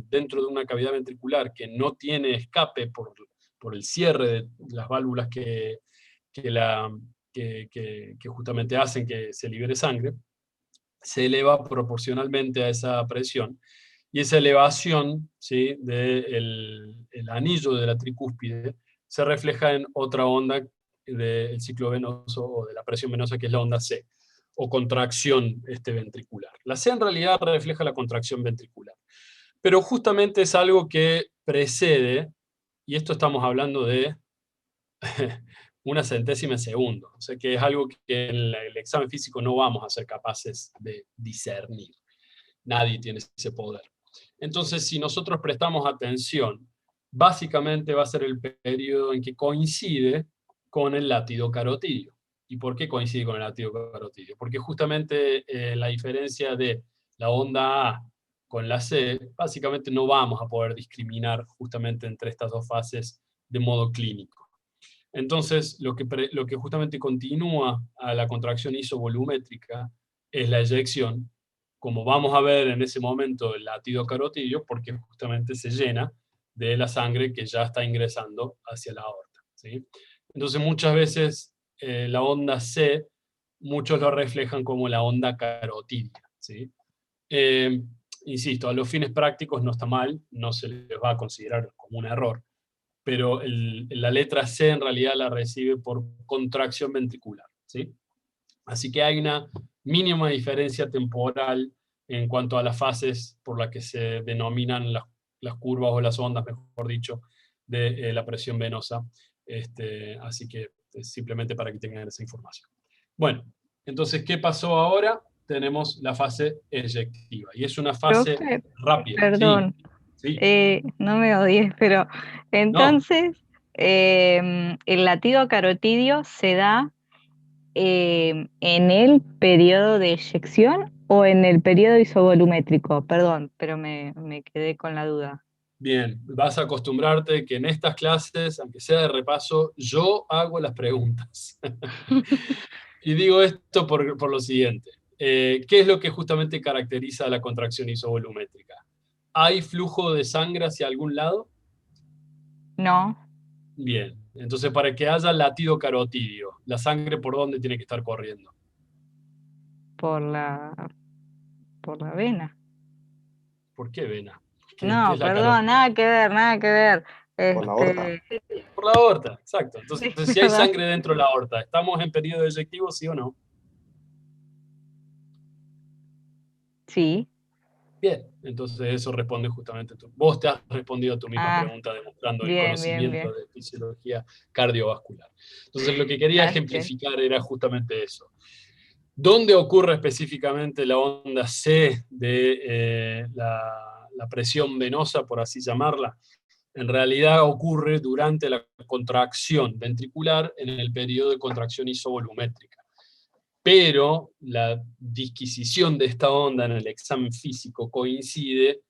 [SPEAKER 1] dentro de una cavidad ventricular que no tiene escape por el cierre de las válvulas que, la, que justamente hacen que se libere sangre, se eleva proporcionalmente a esa presión, y esa elevación, ¿sí?, del el anillo de la tricúspide se refleja en otra onda del ciclo venoso o de la presión venosa, que es la onda C, o contracción ventricular. La C en realidad refleja la contracción ventricular, pero justamente es algo que precede, y esto estamos hablando de una centésima de segundo, o sea que es algo que en el examen físico no vamos a ser capaces de discernir. Nadie tiene ese poder. Entonces, si nosotros prestamos atención, básicamente va a ser el periodo en que coincide con el latido carotidio. ¿Y por qué coincide con el latido carotidio? Porque justamente la diferencia de la onda A con la C, básicamente no vamos a poder discriminar justamente entre estas dos fases de modo clínico. Entonces, lo que justamente continúa a la contracción isovolumétrica es la eyección, como vamos a ver en ese momento el latido carotidio, porque justamente se llena de la sangre que ya está ingresando hacia la aorta, ¿sí? Entonces, muchas veces la onda C, muchos lo reflejan como la onda carotidia, ¿sí? Eh, Insisto, a los fines prácticos no está mal, no se les va a considerar como un error, pero la letra C en realidad la recibe por contracción ventricular, ¿sí? Así que hay una mínima diferencia temporal en cuanto a las fases por las que se denominan las curvas o las ondas, mejor dicho, de la presión venosa. Así que simplemente para que tengan esa información. Bueno, entonces, ¿qué pasó ahora? Tenemos la fase eyectiva, y es una fase
[SPEAKER 2] Profe,
[SPEAKER 1] rápida. Sí,
[SPEAKER 2] perdón,
[SPEAKER 1] sí.
[SPEAKER 2] no me odies, pero
[SPEAKER 1] No,
[SPEAKER 2] entonces el latido carotidio se da en el periodo de eyección o en el periodo isovolumétrico. Perdón, pero me quedé con la duda.
[SPEAKER 1] bien, vas a acostumbrarte que en estas clases, aunque sea de repaso, yo hago las preguntas. Y digo esto por lo siguiente. ¿Qué es lo que justamente caracteriza la contracción isovolumétrica? ¿Hay flujo de sangre hacia algún lado?
[SPEAKER 2] No,
[SPEAKER 1] Bien, entonces para que haya latido carotidio, ¿la sangre por dónde tiene que estar corriendo?
[SPEAKER 2] por por la vena.
[SPEAKER 1] ¿Por qué vena? ¿Qué es
[SPEAKER 2] No,
[SPEAKER 1] la
[SPEAKER 2] perdón,
[SPEAKER 1] carótida?
[SPEAKER 2] nada que ver, nada que ver.
[SPEAKER 4] Por la aorta.
[SPEAKER 1] Por la aorta, exacto. Entonces,
[SPEAKER 2] Sí,
[SPEAKER 1] si hay
[SPEAKER 2] ¿verdad?
[SPEAKER 1] sangre dentro de la aorta, ¿estamos en periodo eyectivo, sí o no?
[SPEAKER 2] Sí.
[SPEAKER 1] Bien, entonces eso responde justamente vos te has respondido a tu misma
[SPEAKER 2] Ah,
[SPEAKER 1] pregunta demostrando el
[SPEAKER 2] bien, bien,
[SPEAKER 1] conocimiento
[SPEAKER 2] bien.
[SPEAKER 1] de fisiología cardiovascular. Entonces lo que quería
[SPEAKER 2] Gracias.
[SPEAKER 1] ejemplificar era justamente eso. ¿Dónde ocurre específicamente la onda C de la presión venosa, por así llamarla? En realidad ocurre durante la contracción ventricular en el periodo de contracción isovolumétrica. Pero la disquisición de esta onda en el examen físico coincide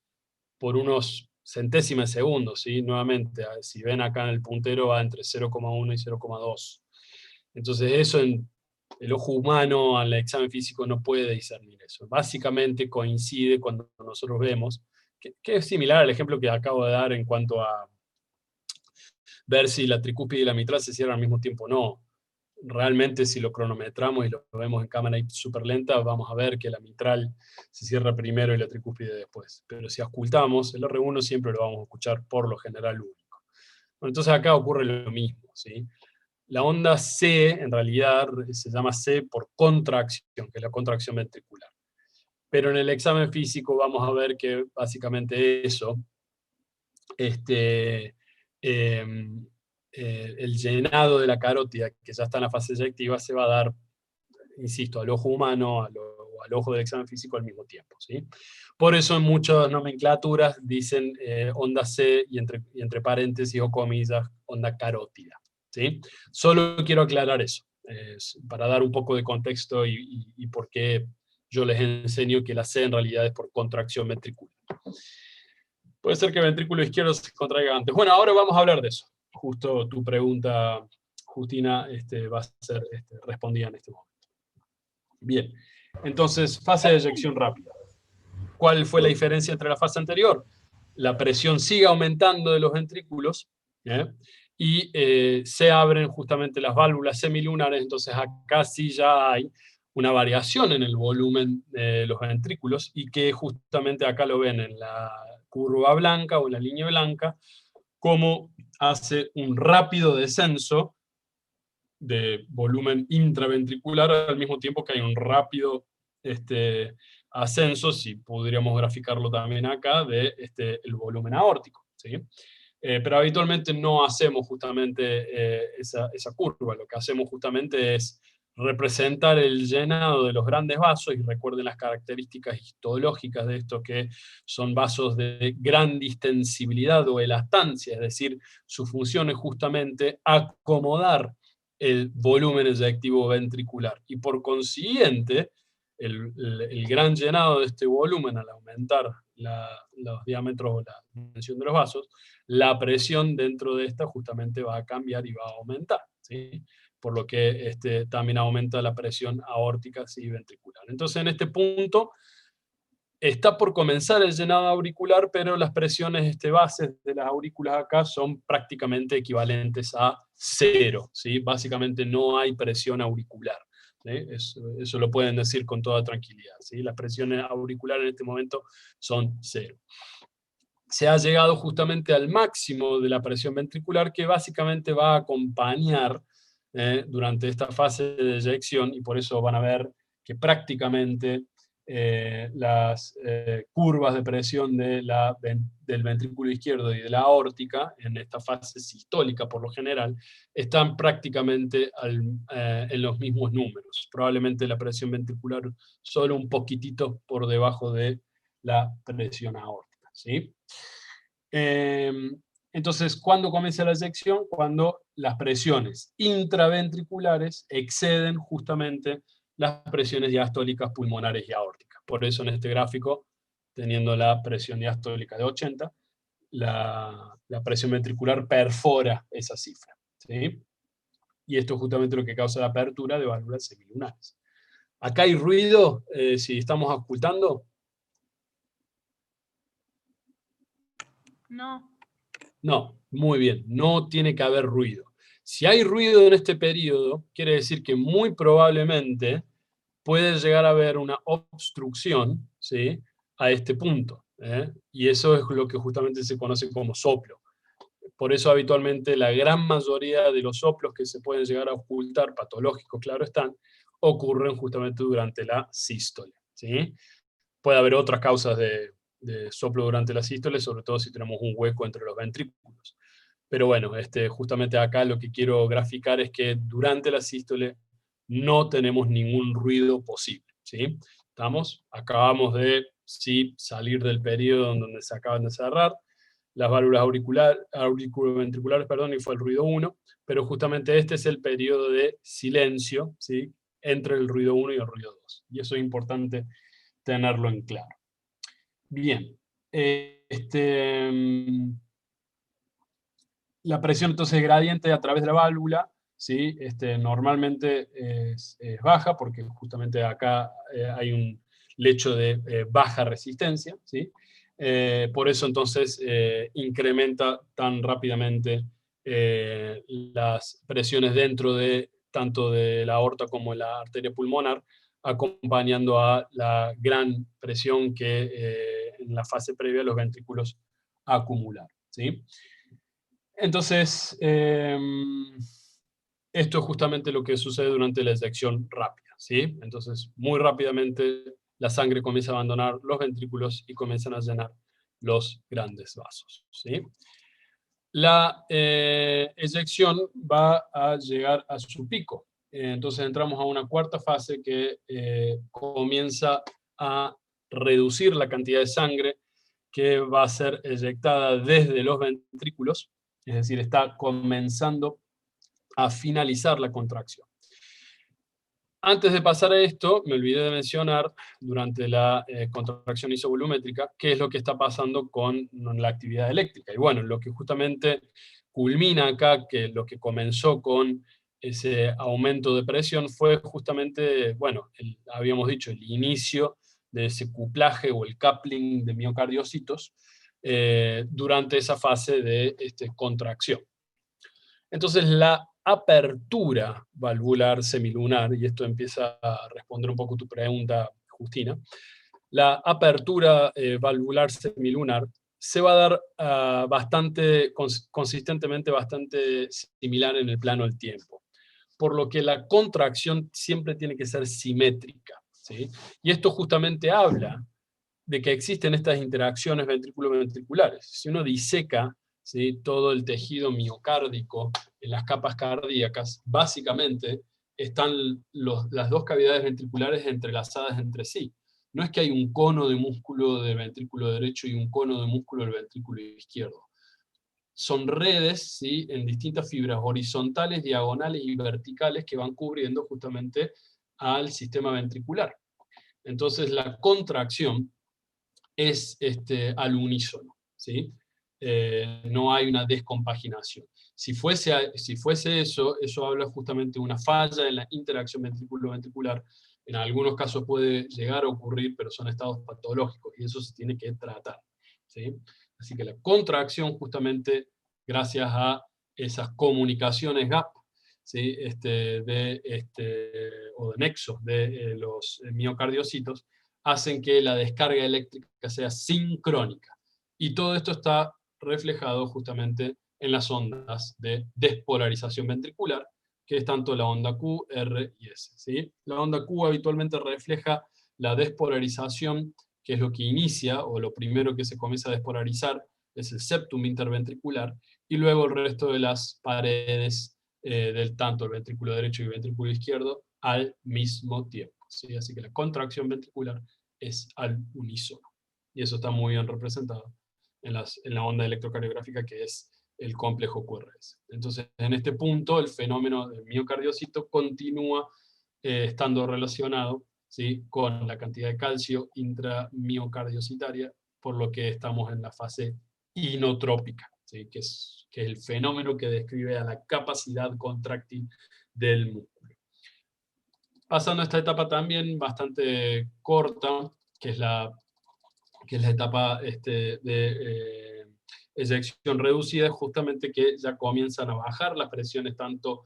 [SPEAKER 1] por unos centésimas de segundos, ¿sí? Nuevamente, si ven acá en el puntero va entre 0,1 y 0,2. Entonces eso en el ojo humano al examen físico no puede discernir eso. Básicamente coincide cuando nosotros vemos, que es similar al ejemplo que acabo de dar en cuanto a ver si la tricúspide y la mitral se cierran al mismo tiempo o no. Realmente si lo cronometramos y lo vemos en cámara súper lenta, vamos a ver que la mitral se cierra primero y la tricúspide después. Pero si ocultamos, el R1 siempre lo vamos a escuchar por lo general único. Bueno, entonces acá ocurre lo mismo, ¿sí? La onda C, en realidad, se llama C por contracción, que es la contracción ventricular. Pero en el examen físico vamos a ver que básicamente eso, el llenado de la carótida, que ya está en la fase eyectiva, se va a dar, insisto, al ojo humano, al ojo del examen físico al mismo tiempo, ¿sí? Por eso en muchas nomenclaturas dicen onda C y entre paréntesis o comillas, onda carótida, ¿sí? Solo quiero aclarar eso, para dar un poco de contexto y por qué yo les enseño que la C en realidad es por contracción ventricular. Puede ser que el ventrículo izquierdo se contraiga antes. Bueno, ahora vamos a hablar de eso. Justo tu pregunta, Justina, va a ser respondida en este momento. Bien, entonces, fase de eyección rápida. ¿Cuál fue la diferencia entre la fase anterior? La presión sigue aumentando de los ventrículos, y se abren justamente las válvulas semilunares, entonces acá sí ya hay una variación en el volumen de los ventrículos, y que justamente acá lo ven en la curva blanca o en la línea blanca, cómo hace un rápido descenso de volumen intraventricular al mismo tiempo que hay un rápido ascenso, si podríamos graficarlo también acá, de el volumen aórtico, ¿sí? Pero habitualmente no hacemos justamente esa curva, lo que hacemos justamente es representar el llenado de los grandes vasos, y recuerden las características histológicas de estos, que son vasos de gran distensibilidad o elastancia, es decir, su función es justamente acomodar el volumen eyectivo ventricular, y por consiguiente el gran llenado de este volumen al aumentar los diámetros o la dimensión de los vasos, la presión dentro de esta justamente va a cambiar y va a aumentar, ¿sí? Por lo que también aumenta la presión aórtica y ventricular. Entonces en este punto está por comenzar el llenado auricular, pero las presiones bases de las aurículas acá son prácticamente equivalentes a cero, ¿sí? Básicamente no hay presión auricular, ¿sí? Eso lo pueden decir con toda tranquilidad, ¿sí? Las presiones auriculares en este momento son cero. Se ha llegado justamente al máximo de la presión ventricular, que básicamente va a acompañar durante esta fase de eyección, y por eso van a ver que prácticamente las curvas de presión del ventrículo izquierdo y de la aórtica, en esta fase sistólica por lo general, están prácticamente en los mismos números. Probablemente la presión ventricular solo un poquitito por debajo de la presión aórtica, ¿sí? Entonces, ¿cuándo comienza la eyección? Cuando las presiones intraventriculares exceden justamente las presiones diastólicas pulmonares y aórticas. Por eso en este gráfico, teniendo la presión diastólica de 80, la presión ventricular perfora esa cifra, ¿sí? Y esto es justamente lo que causa la apertura de válvulas semilunares. Acá hay ruido, si estamos ocultando.
[SPEAKER 2] No.
[SPEAKER 1] No, muy bien, no tiene que haber ruido. Si hay ruido en este periodo, quiere decir que muy probablemente puede llegar a haber una obstrucción, ¿sí?, a este punto, ¿eh? Y eso es lo que justamente se conoce como soplo. Por eso habitualmente la gran mayoría de los soplos que se pueden llegar a ocultar, patológicos, claro están, ocurren justamente durante la sístole, ¿sí? Puede haber otras causas de soplo durante la sístole, sobre todo si tenemos un hueco entre los ventrículos. Pero bueno, justamente acá lo que quiero graficar es que durante la sístole no tenemos ningún ruido posible, ¿sí? ¿Estamos? Acabamos de salir del periodo en donde se acaban de cerrar las válvulas auriculoventriculares, perdón, y fue el ruido 1, pero justamente este es el periodo de silencio, ¿sí? Entre el ruido 1 y el ruido 2. Y eso es importante tenerlo en claro. Bien. La presión entonces gradiente a través de la válvula, ¿sí? Normalmente es baja, porque justamente acá hay un lecho de baja resistencia, ¿sí? Por eso entonces incrementa tan rápidamente las presiones dentro de tanto de la aorta como de la arteria pulmonar, acompañando a la gran presión que en la fase previa los ventrículos acumular, ¿sí? Entonces, esto es justamente lo que sucede durante la eyección rápida, ¿sí? Entonces, muy rápidamente la sangre comienza a abandonar los ventrículos y comienzan a llenar los grandes vasos, ¿sí? La eyección va a llegar a su pico. Entonces entramos a una cuarta fase que comienza a reducir la cantidad de sangre que va a ser eyectada desde los ventrículos, es decir, está comenzando a finalizar la contracción. Antes de pasar a esto, me olvidé de mencionar durante la contracción isovolumétrica qué es lo que está pasando con la actividad eléctrica. Y bueno, lo que justamente culmina acá, que lo que comenzó con ese aumento de presión fue justamente, bueno, habíamos dicho, el inicio de ese cuplaje o el coupling de miocardiocitos durante esa fase de contracción. Entonces la apertura valvular semilunar, y esto empieza a responder un poco tu pregunta, Justina, la apertura valvular semilunar se va a dar consistentemente bastante similar en el plano del tiempo, por lo que la contracción siempre tiene que ser simétrica, ¿sí? Y esto justamente habla de que existen estas interacciones ventrículo-ventriculares. Si uno diseca, ¿sí?, todo el tejido miocárdico en las capas cardíacas, básicamente están las dos cavidades ventriculares entrelazadas entre sí. No es que hay un cono de músculo del ventrículo derecho y un cono de músculo del ventrículo izquierdo. Son redes, ¿sí?, en distintas fibras horizontales, diagonales y verticales que van cubriendo justamente al sistema ventricular. Entonces la contracción es al unísono, ¿sí? No hay una descompaginación. Si fuese eso, eso habla justamente de una falla en la interacción ventrículo-ventricular. En algunos casos puede llegar a ocurrir, pero son estados patológicos, y eso se tiene que tratar, ¿sí? Así que la contracción, justamente, gracias a esas comunicaciones gap, ¿sí?, o de nexo de los miocardiocitos, hacen que la descarga eléctrica sea sincrónica. Y todo esto está reflejado justamente en las ondas de despolarización ventricular, que es tanto la onda Q, R y S, ¿sí? La onda Q habitualmente refleja la despolarización, que es lo que inicia, o lo primero que se comienza a despolarizar, es el septum interventricular, y luego el resto de las paredes del tanto el ventrículo derecho y el ventrículo izquierdo al mismo tiempo, ¿sí? Así que la contracción ventricular es al unísono. Y eso está muy bien representado en la onda electrocardiográfica, que es el complejo QRS. Entonces, en este punto, el fenómeno del miocardiocito continúa estando relacionado, ¿sí?, con la cantidad de calcio intramiocardiocitaria, por lo que estamos en la fase inotrópica, ¿sí?, que es el fenómeno que describe a la capacidad contráctil del músculo. Pasando a esta etapa también bastante corta, que es la etapa de eyección reducida, justamente que ya comienzan a bajar las presiones tanto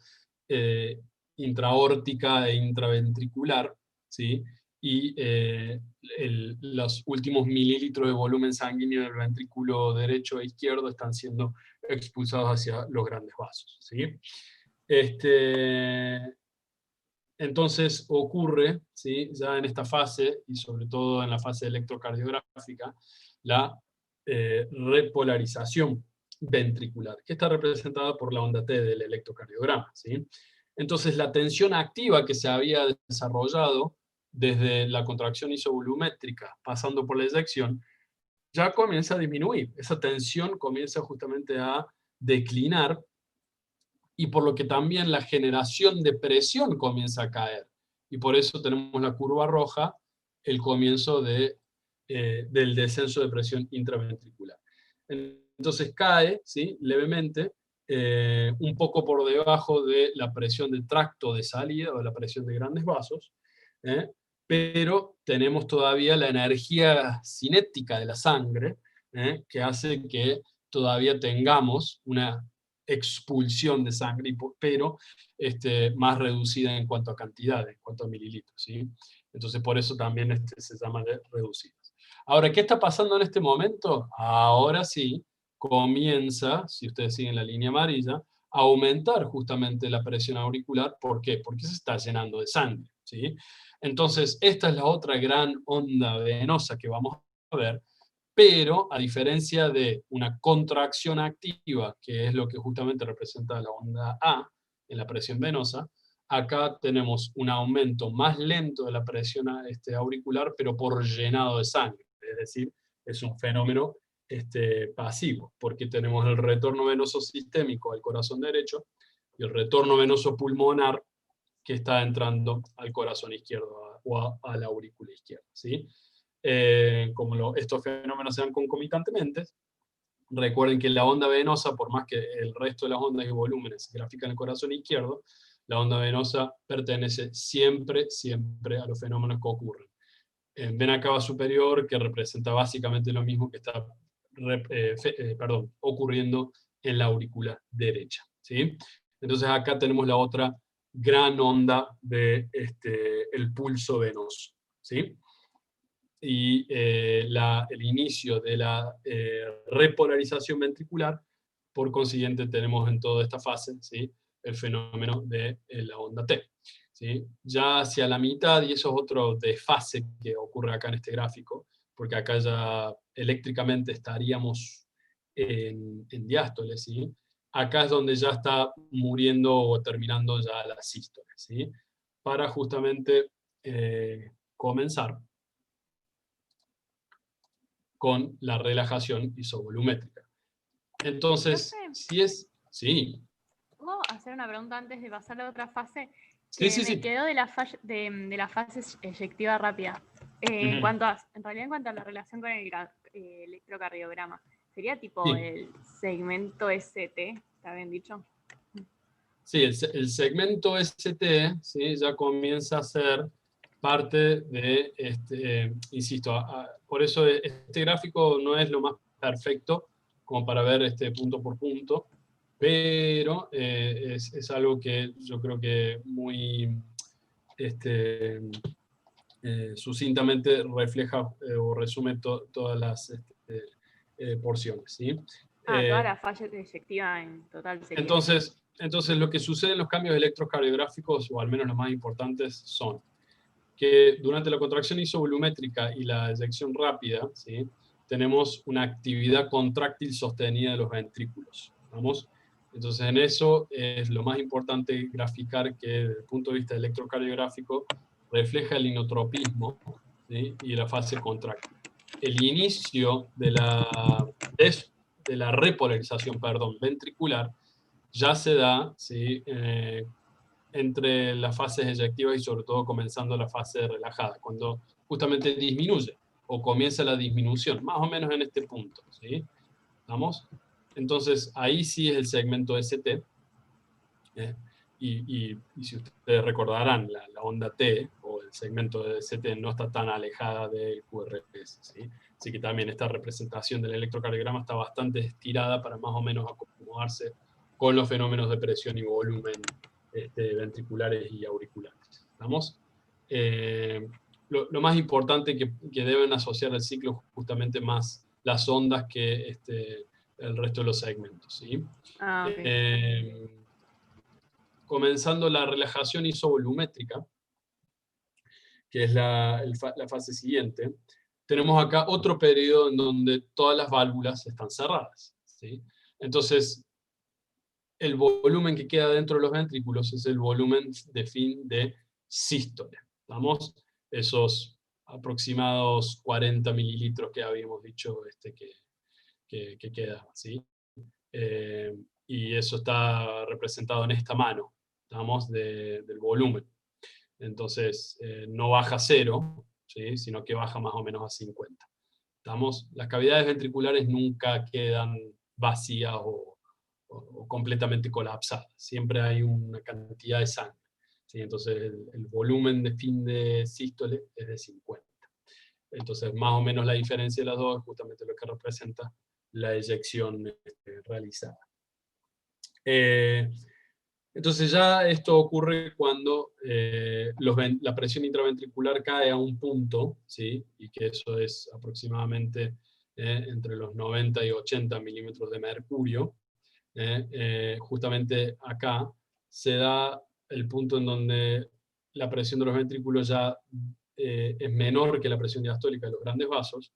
[SPEAKER 1] intraórtica e intraventricular, ¿sí?, y los últimos mililitros de volumen sanguíneo del ventrículo derecho e izquierdo están siendo expulsados hacia los grandes vasos, ¿sí? Entonces ocurre, ¿sí?, ya en esta fase, y sobre todo en la fase electrocardiográfica, la repolarización ventricular, que está representada por la onda T del electrocardiograma, ¿sí? Entonces la tensión activa que se había desarrollado desde la contracción isovolumétrica, pasando por la eyección, ya comienza a disminuir. Esa tensión comienza justamente a declinar, y por lo que también la generación de presión comienza a caer. Y por eso tenemos la curva roja, el comienzo del descenso de presión intraventricular. Entonces cae, ¿sí?, levemente, un poco por debajo de la presión de tracto de salida o de la presión de grandes vasos, pero tenemos todavía la energía cinética de la sangre, que hace que todavía tengamos una expulsión de sangre, pero más reducida en cuanto a cantidad, en cuanto a mililitros, ¿sí? Entonces por eso también se llama de reducidas. Ahora, ¿qué está pasando en este momento? Ahora sí, comienza, si ustedes siguen la línea amarilla, a aumentar justamente la presión auricular. ¿Por qué? Porque se está llenando de sangre, ¿sí? Entonces, esta es la otra gran onda venosa que vamos a ver, pero a diferencia de una contracción activa, que es lo que justamente representa la onda A en la presión venosa, acá tenemos un aumento más lento de la presión auricular, pero por llenado de sangre. Es decir, es un fenómeno pasivo, porque tenemos el retorno venoso sistémico al corazón derecho y el retorno venoso pulmonar que está entrando al corazón izquierdo o a la aurícula izquierda, ¿sí? Como estos fenómenos se dan concomitantemente, recuerden que la onda venosa, por más que el resto de las ondas y volúmenes se grafican en el corazón izquierdo, la onda venosa pertenece siempre a los fenómenos que ocurren en vena cava superior, que representa básicamente lo mismo que está ocurriendo en la aurícula derecha, ¿sí? Entonces acá tenemos la otra gran onda de el pulso venoso, ¿sí? Y el inicio de la repolarización ventricular, por consiguiente tenemos en toda esta fase, ¿sí?, el fenómeno de la onda T, ¿sí? Ya hacia la mitad, y eso es otro desfase que ocurre acá en este gráfico, porque acá ya eléctricamente estaríamos en diástole, ¿sí? Acá es donde ya está muriendo o terminando ya la sístole, ¿sí?, para justamente comenzar con la relajación isovolumétrica. Entonces,
[SPEAKER 4] Profe,
[SPEAKER 1] si es... Sí.
[SPEAKER 4] ¿puedo hacer una pregunta antes de pasar a otra fase?
[SPEAKER 1] Sí,
[SPEAKER 4] Que
[SPEAKER 1] sí,
[SPEAKER 4] me
[SPEAKER 1] sí.
[SPEAKER 4] quedó de la fase eyectiva rápida. En cuanto a la relación con el electrocardiograma, ¿sería tipo
[SPEAKER 1] Sí.
[SPEAKER 4] el segmento ST? ¿Está bien dicho?
[SPEAKER 1] Sí, el segmento ST, ¿sí?, ya comienza a ser parte de, insisto, por eso este gráfico no es lo más perfecto como para ver punto por punto, pero es algo que yo creo que muy sucintamente refleja o resume todas las porciones, ¿sí?
[SPEAKER 4] Toda la fase eyectiva en total sería.
[SPEAKER 1] Entonces lo que sucede en los cambios electrocardiográficos, o al menos los más importantes, son que durante la contracción isovolumétrica y la eyección rápida, ¿sí?, tenemos una actividad contráctil sostenida de los ventrículos. ¿Vamos? Entonces en eso es lo más importante graficar, que desde el punto de vista electrocardiográfico refleja el inotropismo, ¿sí?, y la fase contráctil. El inicio de la repolarización, ventricular ya se da, ¿sí?, entre las fases eyectivas y sobre todo comenzando la fase relajada, cuando justamente disminuye o comienza la disminución, más o menos en este punto, ¿sí? ¿Vamos? Entonces ahí sí es el segmento ST, y si ustedes recordarán, la onda T o el segmento de ST no está tan alejada del QRS, ¿sí? Así que también esta representación del electrocardiograma está bastante estirada para más o menos acomodarse con los fenómenos de presión y volumen ventriculares y auriculares. ¿Vamos? lo más importante que deben asociar al ciclo justamente más las ondas que el resto de los segmentos, ¿sí?
[SPEAKER 4] Ah, ok.
[SPEAKER 1] Comenzando la relajación isovolumétrica, que es la fase siguiente, tenemos acá otro periodo en donde todas las válvulas están cerradas, ¿sí? Entonces, el volumen que queda dentro de los ventrículos es el volumen de fin de sístole. ¿Vamos? Esos aproximados 40 mililitros que habíamos dicho que queda, ¿sí? Y eso está representado en esta mano, ¿estamos? Del volumen. Entonces, no baja a 0, ¿sí? Sino que baja más o menos a 50. ¿Estamos? Las cavidades ventriculares nunca quedan vacías o completamente colapsadas. Siempre hay una cantidad de sangre, ¿sí? Entonces, el volumen de fin de sístole es de 50. Entonces, más o menos la diferencia de las dos es justamente lo que representa la eyección realizada. Entonces ya esto ocurre cuando la presión intraventricular cae a un punto, ¿sí? Y que eso es aproximadamente entre los 90 y 80 milímetros de mercurio. Justamente acá se da el punto en donde la presión de los ventrículos ya es menor que la presión diastólica de los grandes vasos,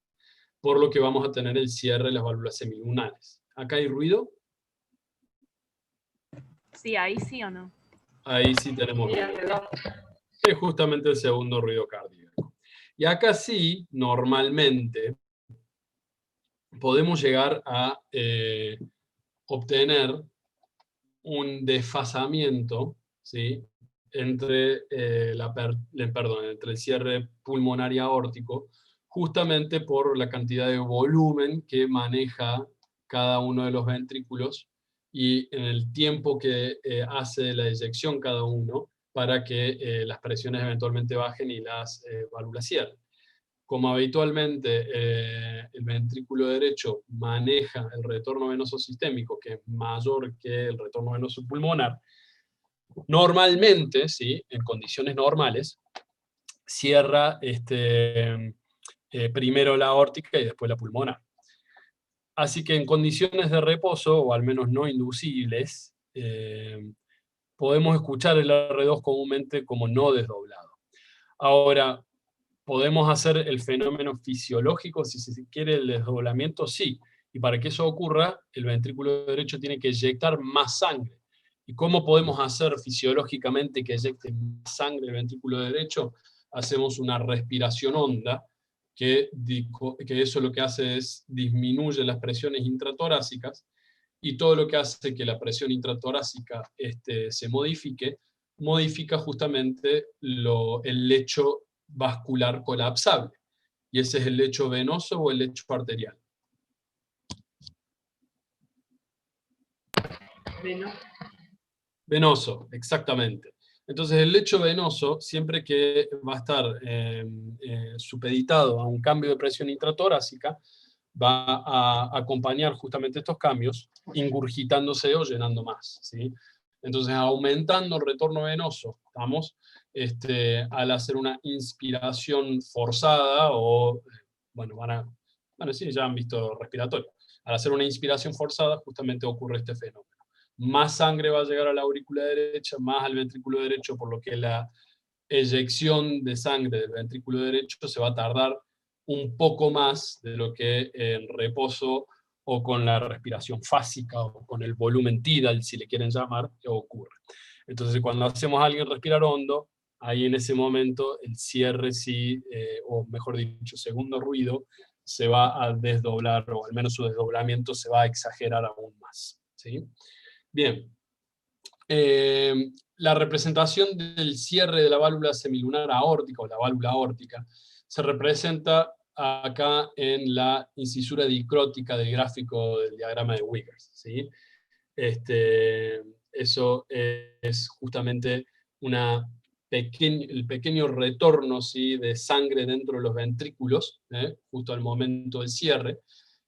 [SPEAKER 1] por lo que vamos a tener el cierre de las válvulas semilunares. ¿Acá hay ruido?
[SPEAKER 4] Sí, ahí sí o no.
[SPEAKER 1] Ahí sí tenemos ruido. Es justamente el segundo ruido cardíaco. Y acá sí, normalmente, podemos llegar a obtener un desfasamiento, ¿sí? Entre, entre el cierre pulmonar y aórtico, justamente por la cantidad de volumen que maneja cada uno de los ventrículos y en el tiempo que hace la eyección cada uno para que las presiones eventualmente bajen y las válvulas cierren. Como habitualmente el ventrículo derecho maneja el retorno venoso sistémico, que es mayor que el retorno venoso pulmonar, normalmente, ¿sí? En condiciones normales, cierra primero la aórtica y después la pulmonar. Así que en condiciones de reposo, o al menos no inducibles, podemos escuchar el R2 comúnmente como no desdoblado. Ahora, ¿podemos hacer el fenómeno fisiológico, si se quiere, el desdoblamiento? Sí. Y para que eso ocurra, el ventrículo derecho tiene que eyectar más sangre. ¿Y cómo podemos hacer fisiológicamente que eyecte más sangre el ventrículo derecho? Hacemos una respiración honda, que eso lo que hace es disminuye las presiones intratorácicas, y todo lo que hace que la presión intratorácica se modifica justamente el lecho vascular colapsable. Y ese es el lecho venoso o el lecho arterial. Venoso, exactamente. Entonces el lecho venoso, siempre que va a estar supeditado a un cambio de presión intratorácica, va a acompañar justamente estos cambios, ingurgitándose o llenando más, ¿sí? Entonces, aumentando el retorno venoso, ¿estamos? Al hacer una inspiración forzada, o, bueno, sí, ya han visto respiratorio. Al hacer una inspiración forzada, justamente ocurre este fenómeno. Más sangre va a llegar a la aurícula derecha, más al ventrículo derecho, por lo que la eyección de sangre del ventrículo derecho se va a tardar un poco más de lo que en reposo o con la respiración fásica o con el volumen tidal, si le quieren llamar, ocurre. Entonces, cuando hacemos a alguien respirar hondo, ahí en ese momento el cierre sí, o mejor dicho, segundo ruido, se va a desdoblar, o al menos su desdoblamiento se va a exagerar aún más, ¿sí? Bien. La representación del cierre de la válvula semilunar aórtica, o la válvula aórtica, se representa acá en la incisura dicrótica del gráfico del diagrama de Wiggers, ¿sí? Eso es justamente el pequeño retorno, ¿sí?, de sangre dentro de los ventrículos, justo al momento del cierre,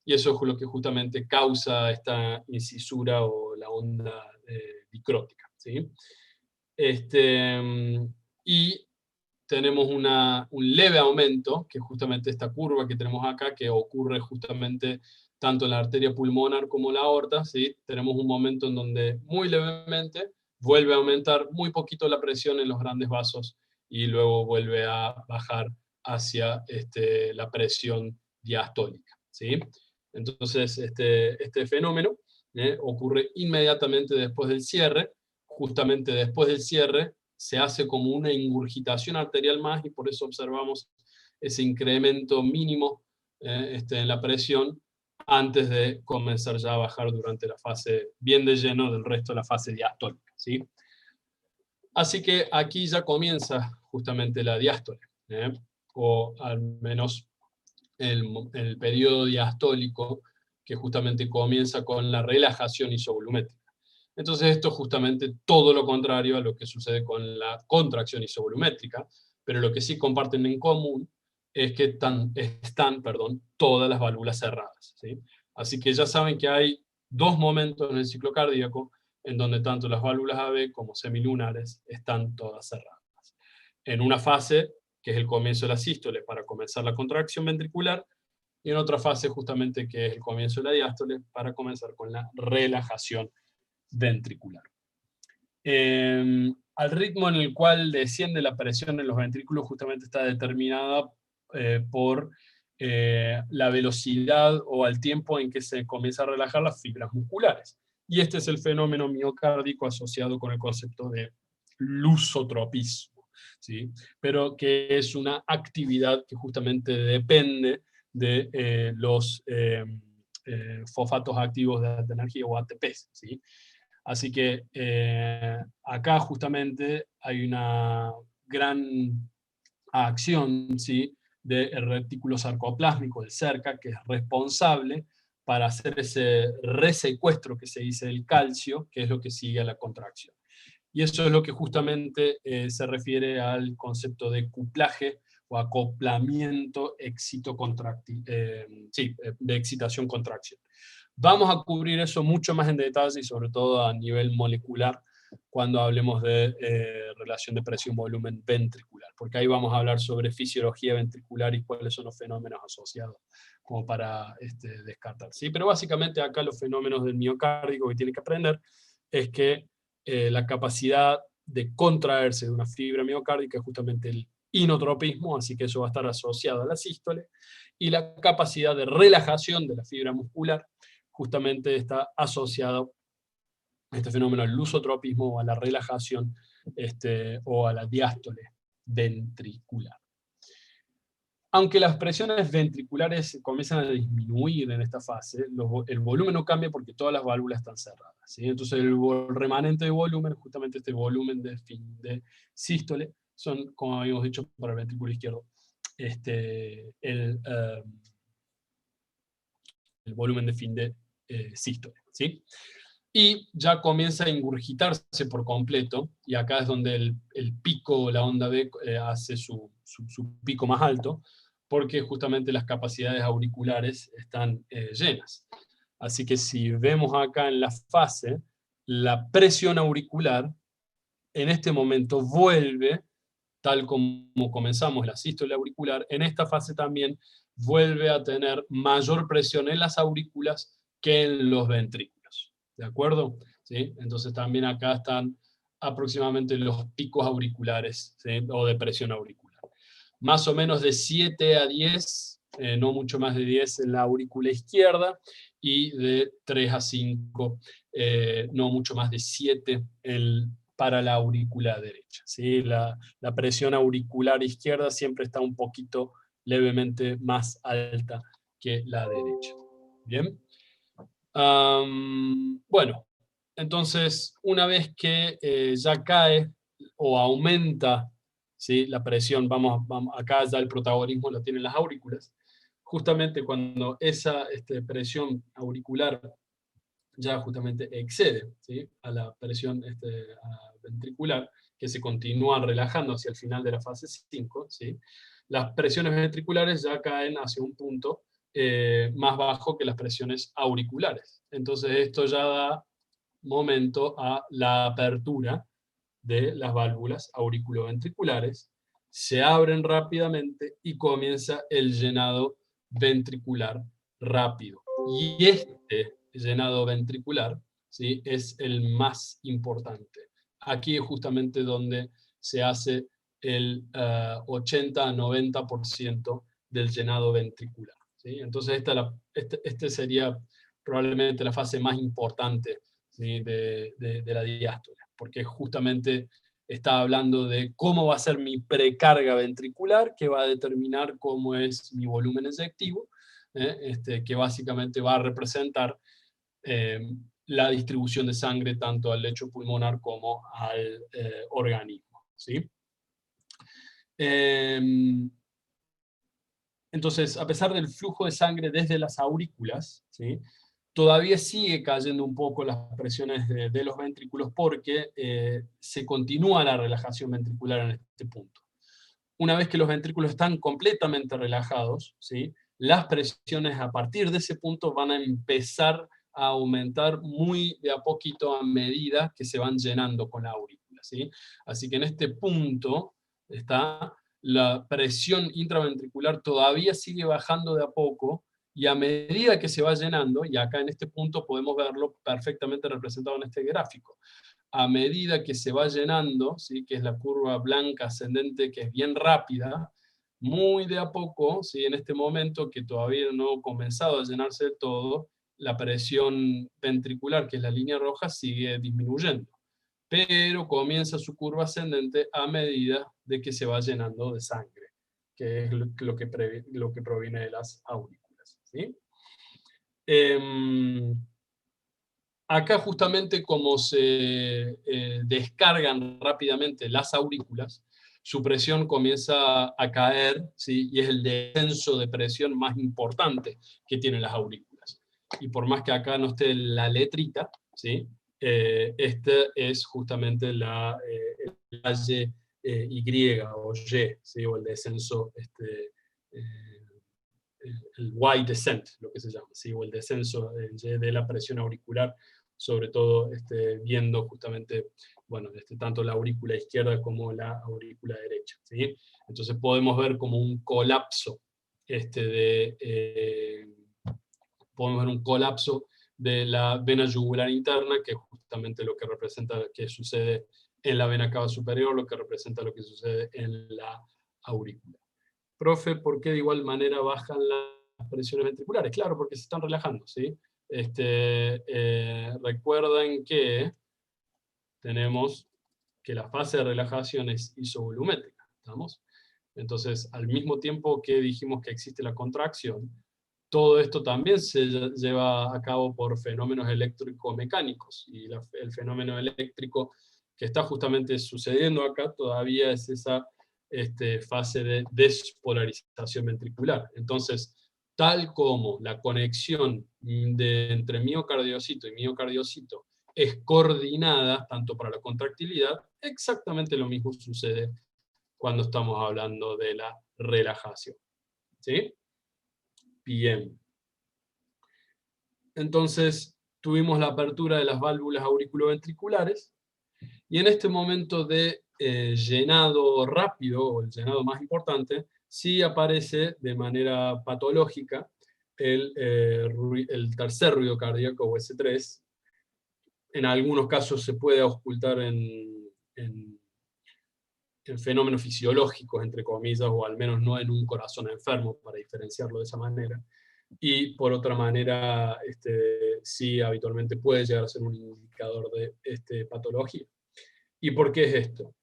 [SPEAKER 1] y eso es lo que justamente causa esta incisura o la onda dicrótica, ¿sí? Y tenemos un leve aumento, que es justamente esta curva que tenemos acá, que ocurre justamente tanto en la arteria pulmonar como en la aorta, ¿sí? Tenemos un momento en donde muy levemente vuelve a aumentar muy poquito la presión en los grandes vasos y luego vuelve a bajar hacia la presión diastólica, ¿sí? Entonces, este fenómeno ocurre inmediatamente después del cierre. Justamente después del cierre se hace como una ingurgitación arterial más, y por eso observamos ese incremento mínimo en la presión antes de comenzar ya a bajar durante la fase bien de lleno del resto de la fase diastólica, ¿sí? Así que aquí ya comienza justamente la diástole, o al menos el periodo diastólico, que justamente comienza con la relajación isovolumétrica. Entonces esto es justamente todo lo contrario a lo que sucede con la contracción isovolumétrica, pero lo que sí comparten en común es que están todas las válvulas cerradas, ¿sí? Así que ya saben que hay dos momentos en el ciclo cardíaco en donde tanto las válvulas AV como semilunares están todas cerradas. En una fase, que es el comienzo de la sístole para comenzar la contracción ventricular, y en otra fase justamente que es el comienzo de la diástole para comenzar con la relajación ventricular. Al ritmo en el cual desciende la presión en los ventrículos justamente está determinada por la velocidad o al tiempo en que se comienza a relajar las fibras musculares. Y este es el fenómeno miocárdico asociado con el concepto de lusotropismo, ¿sí? Pero que es una actividad que justamente depende de los fosfatos activos de alta energía o ATPs, ¿sí? Así que acá justamente hay una gran acción, ¿sí?, del retículo sarcoplásmico del cerca, que es responsable para hacer ese resecuestro que se dice del calcio, que es lo que sigue a la contracción. Y eso es lo que justamente se refiere al concepto de cuplaje o acoplamiento de excitación-contracción. Vamos a cubrir eso mucho más en detalle y sobre todo a nivel molecular cuando hablemos de relación de presión-volumen ventricular, porque ahí vamos a hablar sobre fisiología ventricular y cuáles son los fenómenos asociados, como para descartar, ¿sí? Pero básicamente acá los fenómenos del miocárdico que tienen que aprender es que la capacidad de contraerse de una fibra miocárdica es justamente el inotropismo, así que eso va a estar asociado a la sístole, y la capacidad de relajación de la fibra muscular justamente está asociado a este fenómeno al lusotropismo o a la relajación o a la diástole ventricular. Aunque las presiones ventriculares comienzan a disminuir en esta fase, el volumen no cambia porque todas las válvulas están cerradas, ¿sí? Entonces el remanente de volumen, justamente este volumen de fin de sístole, son, como habíamos dicho, para el ventrículo izquierdo, el volumen de fin de sístole, ¿sí? Y ya comienza a ingurgitarse por completo, y acá es donde el pico, la onda B, hace su pico más alto, porque justamente las capacidades auriculares están llenas. Así que si vemos acá en la fase, la presión auricular en este momento vuelve, tal como comenzamos la sístole auricular, en esta fase también vuelve a tener mayor presión en las aurículas que en los ventrículos. ¿De acuerdo? ¿Sí? Entonces también acá están aproximadamente los picos auriculares, ¿sí?, o de presión auricular. Más o menos de 7 a 10, no mucho más de 10 en la aurícula izquierda, y de 3 a 5, no mucho más de 7 para la aurícula derecha, ¿sí? La presión auricular izquierda siempre está un poquito levemente más alta que la derecha. ¿Bien? Bueno, entonces una vez que ya cae o aumenta, ¿sí?, la presión, acá ya el protagonismo lo tienen las aurículas, justamente cuando esa presión auricular ya justamente excede, ¿sí?, a la presión ventricular, que se continúa relajando hacia el final de la fase 5, ¿sí?, las presiones ventriculares ya caen hacia un punto más bajo que las presiones auriculares. Entonces esto ya da momento a la apertura de las válvulas auriculoventriculares, se abren rápidamente y comienza el llenado ventricular rápido. Y este llenado ventricular, ¿sí?, es el más importante. Aquí es justamente donde se hace el 80 a 90% del llenado ventricular, ¿sí? Entonces este sería probablemente la fase más importante, ¿sí?, de la diástole, porque justamente está hablando de cómo va a ser mi precarga ventricular, que va a determinar cómo es mi volumen eyectivo, que básicamente va a representar la distribución de sangre tanto al lecho pulmonar como al organismo, ¿sí? Entonces, a pesar del flujo de sangre desde las aurículas, ¿sí?, todavía sigue cayendo un poco las presiones de los ventrículos porque se continúa la relajación ventricular en este punto. Una vez que los ventrículos están completamente relajados, ¿sí?, las presiones a partir de ese punto van a empezar a aumentar muy de a poquito a medida que se van llenando con la aurícula, ¿sí? Así que en este punto está la presión intraventricular todavía sigue bajando de a poco, y a medida que se va llenando, y acá en este punto podemos verlo perfectamente representado en este gráfico, a medida que se va llenando, ¿sí?, que es la curva blanca ascendente, que es bien rápida, muy de a poco, ¿sí?, en este momento que todavía no ha comenzado a llenarse de todo, la presión ventricular, que es la línea roja, sigue disminuyendo, pero comienza su curva ascendente a medida de que se va llenando de sangre, que es lo que proviene de las aurículas, ¿sí? Acá justamente como se descargan rápidamente las aurículas, su presión comienza a caer, ¿sí?, y es el descenso de presión más importante que tienen las aurículas. Y por más que acá no esté la letrita, ¿sí?, este es justamente el valle Y o Y, ¿sí?, o el descenso, el Y descent, lo que se llama, ¿sí?, o el descenso de la presión auricular, sobre todo viendo justamente, bueno, tanto la aurícula izquierda como la aurícula derecha, ¿sí? Entonces podemos ver como un colapso, podemos ver un colapso de la vena yugular interna, que es justamente lo que representa que sucede en la vena cava superior, lo que representa lo que sucede en la aurícula. Profe, ¿por qué de igual manera bajan las presiones ventriculares? Claro, porque se están relajando, ¿sí? Recuerden que tenemos que la fase de relajación es isovolumétrica, ¿estamos? Entonces, al mismo tiempo que dijimos que existe la contracción, todo esto también se lleva a cabo por fenómenos eléctrico-mecánicos, y el fenómeno eléctrico que está justamente sucediendo acá todavía es esa fase de despolarización ventricular. Entonces, tal como la conexión entre miocardiocito y miocardiocito es coordinada tanto para la contractilidad, exactamente lo mismo sucede cuando estamos hablando de la relajación, ¿sí? Bien. Entonces, tuvimos la apertura de las válvulas auriculoventriculares, y en este momento de llenado rápido, o el llenado más importante, sí aparece de manera patológica el tercer ruido cardíaco, o S3. En algunos casos se puede ocultar en fenómenos fisiológicos, entre comillas, o al menos no en un corazón enfermo, para diferenciarlo de esa manera. Y por otra manera, sí habitualmente puede llegar a ser un indicador de patología. ¿Y por qué es esto?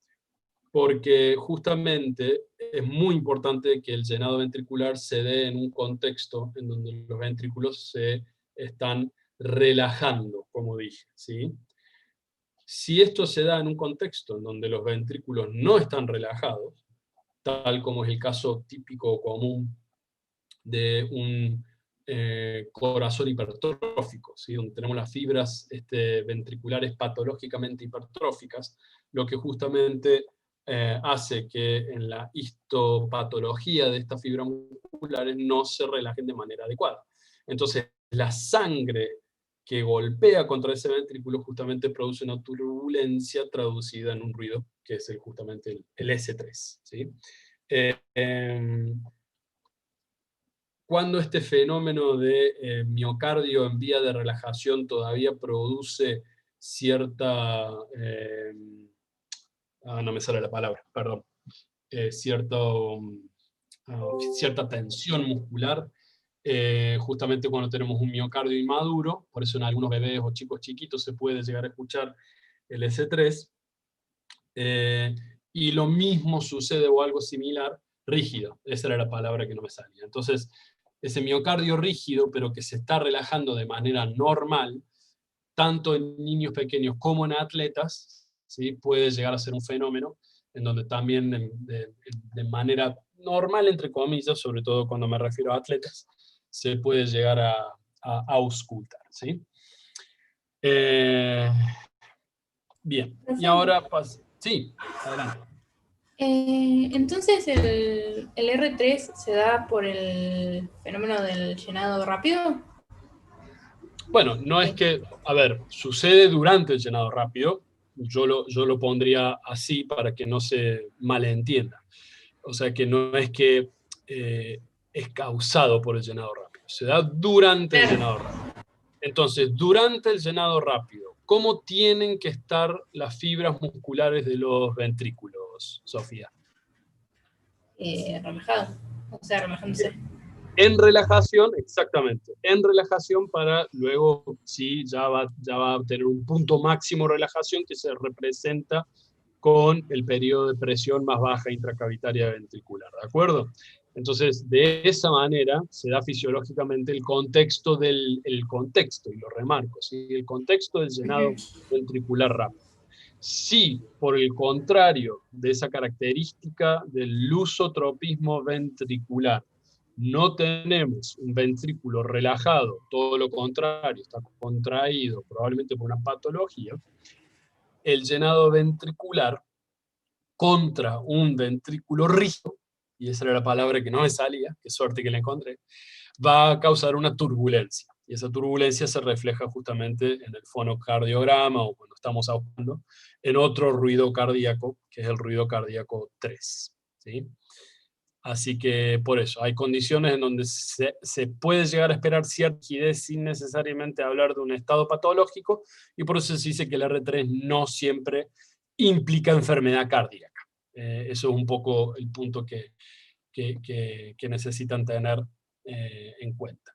[SPEAKER 1] Porque justamente es muy importante que el llenado ventricular se dé en un contexto en donde los ventrículos se están relajando, como dije, ¿sí? Si esto se da en un contexto en donde los ventrículos no están relajados, tal como es el caso típico o común de un corazón hipertrófico, ¿sí?, donde tenemos las fibras ventriculares patológicamente hipertróficas, lo que justamente hace que en la histopatología de estas fibras musculares no se relajen de manera adecuada. Entonces, la sangre que golpea contra ese ventrículo justamente produce una turbulencia traducida en un ruido, que es justamente el S3. ¿Sí? Cuando este fenómeno de miocardio en vía de relajación todavía produce cierta... no me sale la palabra, perdón. Cierta tensión muscular, justamente cuando tenemos un miocardio inmaduro, por eso en algunos bebés o chicos chiquitos se puede llegar a escuchar el S3, y lo mismo sucede o algo similar, rígido, esa era la palabra que no me salía. Entonces, ese miocardio rígido, pero que se está relajando de manera normal, tanto en niños pequeños como en atletas, ¿sí? Puede llegar a ser un fenómeno en donde también de manera normal, entre comillas, sobre todo cuando me refiero a atletas, se puede llegar a auscultar. ¿Sí? Bien, y ahora sí, adelante.
[SPEAKER 5] Entonces, ¿el R3 se da por el fenómeno del llenado rápido?
[SPEAKER 1] Bueno, no es que, a ver, sucede durante el llenado rápido, yo lo pondría así para que no se malentienda. O sea que no es que es causado por el llenado rápido, se da durante el llenado rápido. Entonces, durante el llenado rápido, ¿cómo tienen que estar las fibras musculares de los ventrículos, Sofía?
[SPEAKER 5] Relajado, o sea, relajándose.
[SPEAKER 1] En relajación, exactamente, en relajación para luego, sí, ya va a tener un punto máximo de relajación que se representa con el periodo de presión más baja intracavitaria ventricular, ¿de acuerdo? Entonces, de esa manera se da fisiológicamente el contexto contexto, y lo remarco, ¿sí? El contexto del llenado ventricular rápido. Si, por el contrario de esa característica del lusotropismo ventricular, no tenemos un ventrículo relajado, todo lo contrario, está contraído, probablemente por una patología, el llenado ventricular contra un ventrículo rígido, y esa era la palabra que no me salía, qué suerte que la encontré, va a causar una turbulencia. Y esa turbulencia se refleja justamente en el fonocardiograma o cuando estamos hablando en otro ruido cardíaco, que es el ruido cardíaco 3. ¿Sí? Así que por eso, hay condiciones en donde se puede llegar a esperar cierta rigidez sin necesariamente hablar de un estado patológico, y por eso se dice que el R3 no siempre implica enfermedad cardíaca. Eso es un poco el punto que necesitan tener en cuenta.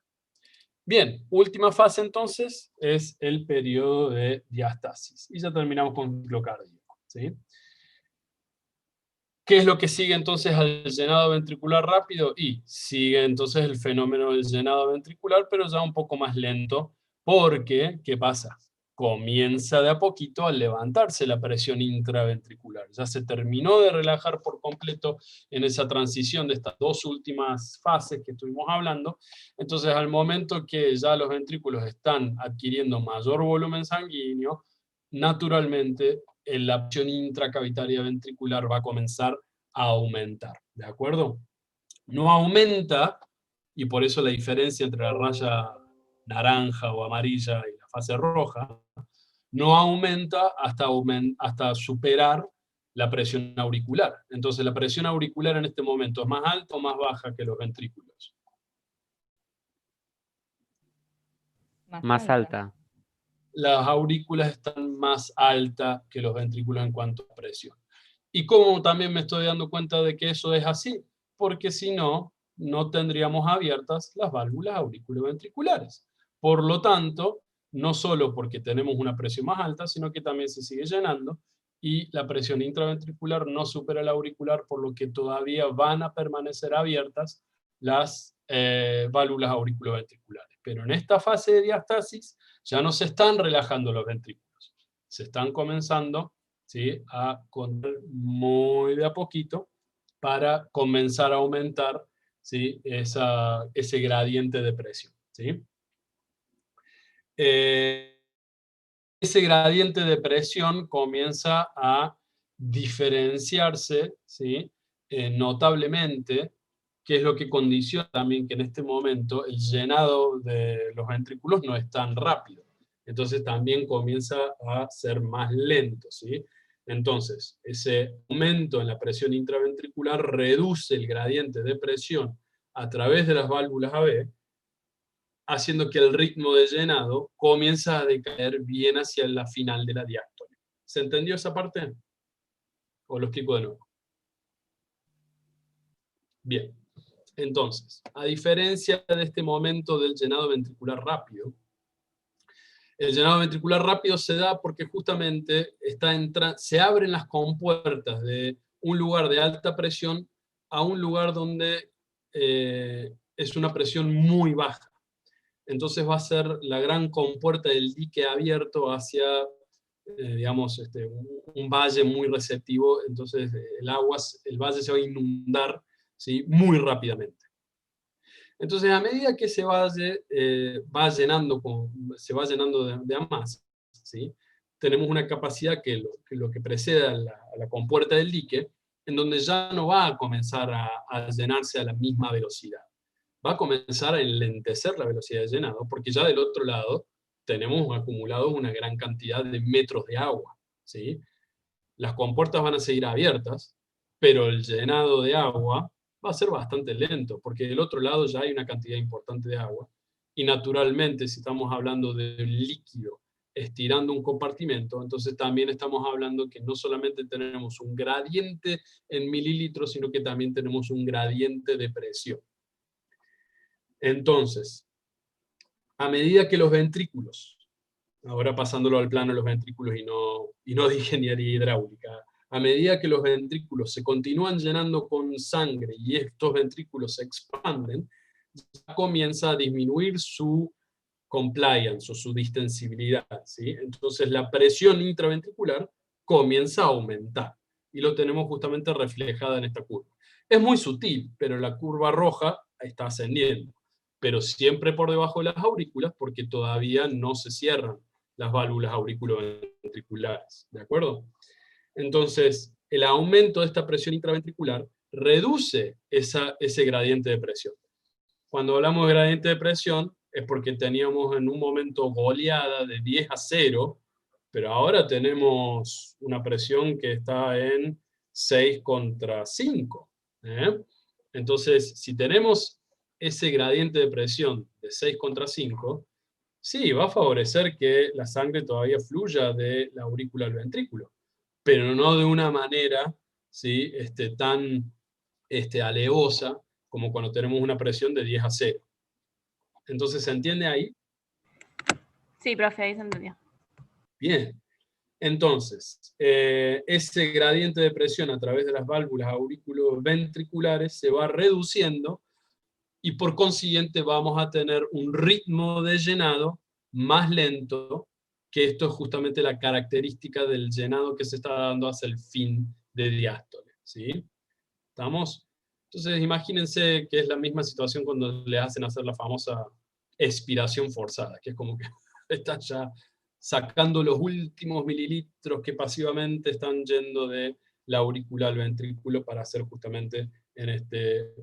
[SPEAKER 1] Bien, última fase entonces es el periodo de diástasis. Y ya terminamos con el ciclo cardíaco. ¿Sí? ¿Qué es lo que sigue entonces al llenado ventricular rápido? Y sigue entonces el fenómeno del llenado ventricular, pero ya un poco más lento, porque, ¿qué pasa? Comienza de a poquito a levantarse la presión intraventricular. Ya se terminó de relajar por completo en esa transición de estas dos últimas fases que estuvimos hablando. Entonces, al momento que ya los ventrículos están adquiriendo mayor volumen sanguíneo, naturalmente la presión intracavitaria ventricular va a comenzar a aumentar. ¿De acuerdo? No aumenta, y por eso la diferencia entre la raya naranja o amarilla y la fase roja, no aumenta hasta superar la presión auricular. Entonces la presión auricular en este momento es más alta o más baja que los ventrículos.
[SPEAKER 6] Más alta.
[SPEAKER 1] Las aurículas están más altas que los ventrículos en cuanto a presión. ¿Y cómo también me estoy dando cuenta de que eso es así? Porque si no, no tendríamos abiertas las válvulas auriculoventriculares. Por lo tanto, no solo porque tenemos una presión más alta, sino que también se sigue llenando y la presión intraventricular no supera la auricular, por lo que todavía van a permanecer abiertas las válvulas auriculoventriculares. Pero en esta fase de diástasis ya no se están relajando los ventrículos, se están comenzando, ¿sí?, a contraer muy de a poquito para comenzar a aumentar, ¿sí?, ese gradiente de presión. ¿Sí? Ese gradiente de presión comienza a diferenciarse, ¿sí?, notablemente, que es lo que condiciona también que en este momento el llenado de los ventrículos no es tan rápido. entonces también comienza a ser más lento, ¿sí? Entonces, ese aumento en la presión intraventricular reduce el gradiente de presión a través de las válvulas AB, haciendo que el ritmo de llenado comienza a decaer bien hacia la final de la diástole. ¿Se entendió esa parte? ¿O lo explico de nuevo? Bien. Entonces, a diferencia de este momento del llenado ventricular rápido, el llenado ventricular rápido se da porque justamente se abren las compuertas de un lugar de alta presión a un lugar donde es una presión muy baja. Entonces va a ser la gran compuerta del dique abierto hacia, digamos, un valle muy receptivo. Entonces el valle se va a inundar, ¿sí?, muy rápidamente. Entonces, a medida que ese valle se va llenando de a más, ¿sí?, tenemos una capacidad que lo que precede a la compuerta del dique, en donde ya no va a comenzar a llenarse a la misma velocidad. Va a comenzar a enlentecer la velocidad de llenado, porque ya del otro lado tenemos acumulado una gran cantidad de metros de agua, ¿sí? Las compuertas van a seguir abiertas, pero el llenado de agua va a ser bastante lento, porque del otro lado ya hay una cantidad importante de agua, y naturalmente, si estamos hablando de un líquido estirando un compartimento, entonces también estamos hablando que no solamente tenemos un gradiente en mililitros, sino que también tenemos un gradiente de presión. Entonces, a medida que los ventrículos, ahora pasándolo al plano de los ventrículos y no de ingeniería hidráulica, a medida que los ventrículos se continúan llenando con sangre y estos ventrículos se expanden, ya comienza a disminuir su compliance o su distensibilidad, ¿sí? Entonces la presión intraventricular comienza a aumentar, y lo tenemos justamente reflejada en esta curva. Es muy sutil, pero la curva roja está ascendiendo, pero siempre por debajo de las aurículas, porque todavía no se cierran las válvulas auriculoventriculares, ¿de acuerdo? Entonces, el aumento de esta presión intraventricular reduce ese gradiente de presión. Cuando hablamos de gradiente de presión, es porque teníamos en un momento goleada de 10-0, pero ahora tenemos una presión que está en 6-5. Entonces, si tenemos ese gradiente de presión de 6-5, sí, va a favorecer que la sangre todavía fluya de la aurícula al ventrículo, pero no de una manera, ¿sí?, tan alevosa como cuando tenemos una presión de 10-0. Entonces, ¿se entiende ahí?
[SPEAKER 4] Sí, profe, ahí se entendió.
[SPEAKER 1] Bien. Entonces, ese gradiente de presión a través de las válvulas auriculoventriculares se va reduciendo, y por consiguiente vamos a tener un ritmo de llenado más lento, que esto es justamente la característica del llenado que se está dando hacia el fin de diástole, ¿sí? ¿Estamos? Entonces imagínense que es la misma situación cuando le hacen hacer la famosa expiración forzada, que es como que están ya sacando los últimos mililitros que pasivamente están yendo de la aurícula al ventrículo para hacer justamente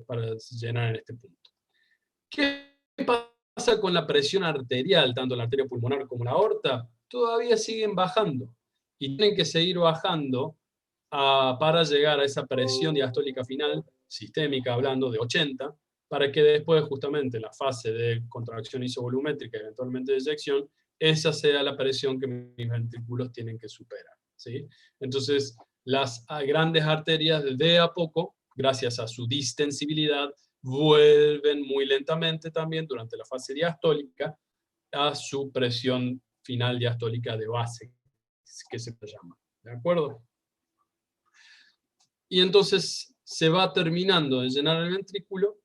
[SPEAKER 1] para llenar en este punto. ¿Qué pasa con la presión arterial, tanto la arteria pulmonar como la aorta? Todavía siguen bajando, y tienen que seguir bajando para llegar a esa presión diastólica final, sistémica hablando, de 80, para que después justamente en la fase de contracción isovolumétrica y eventualmente de eyección, esa sea la presión que mis ventrículos tienen que superar, ¿sí? Entonces, las grandes arterias de a poco, gracias a su distensibilidad, vuelven muy lentamente también durante la fase diastólica a su presión final diastólica de base, que se llama, ¿de acuerdo? Y entonces se va terminando de llenar el ventrículo.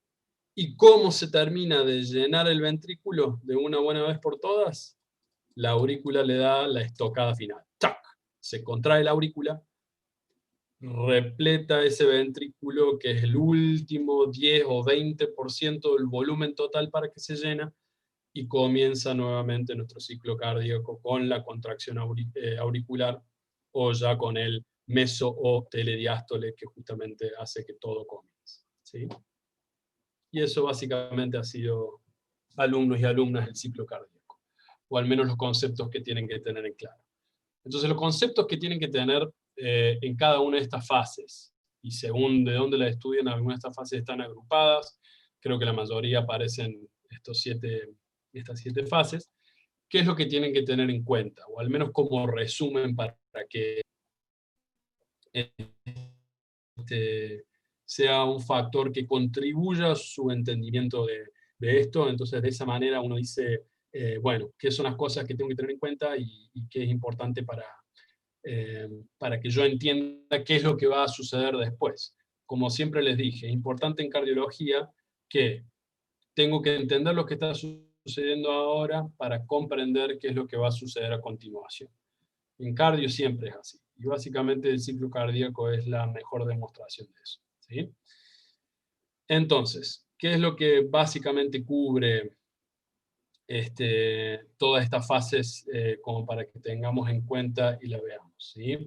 [SPEAKER 1] ¿Y cómo se termina de llenar el ventrículo de una buena vez por todas? La aurícula le da la estocada final. ¡Tac! Se contrae la aurícula, repleta ese ventrículo, que es el último 10 o 20% del volumen total para que se llena, y comienza nuevamente nuestro ciclo cardíaco con la contracción auricular, o ya con el meso o telediástole, que justamente hace que todo comience, ¿sí? Y eso básicamente ha sido, alumnos y alumnas, del ciclo cardíaco. o al menos los conceptos que tienen que tener en claro. Entonces los conceptos que tienen que tener en cada una de estas fases, y según de dónde las estudian, algunas de estas fases están agrupadas, creo que la mayoría aparecen estas 7 fases, ¿qué es lo que tienen que tener en cuenta? O al menos como resumen para que sea un factor que contribuya a su entendimiento de esto. Entonces de esa manera uno dice, bueno, qué son las cosas que tengo que tener en cuenta y qué es importante para que yo entienda qué es lo que va a suceder después. Como siempre les dije, es importante en cardiología que tengo que entender lo que está sucediendo ahora para comprender qué es lo que va a suceder a continuación. En cardio siempre es así. Y básicamente el ciclo cardíaco es la mejor demostración de eso, ¿sí? Entonces, ¿qué es lo que básicamente cubre todas estas fases como para que tengamos en cuenta y la veamos, ¿sí?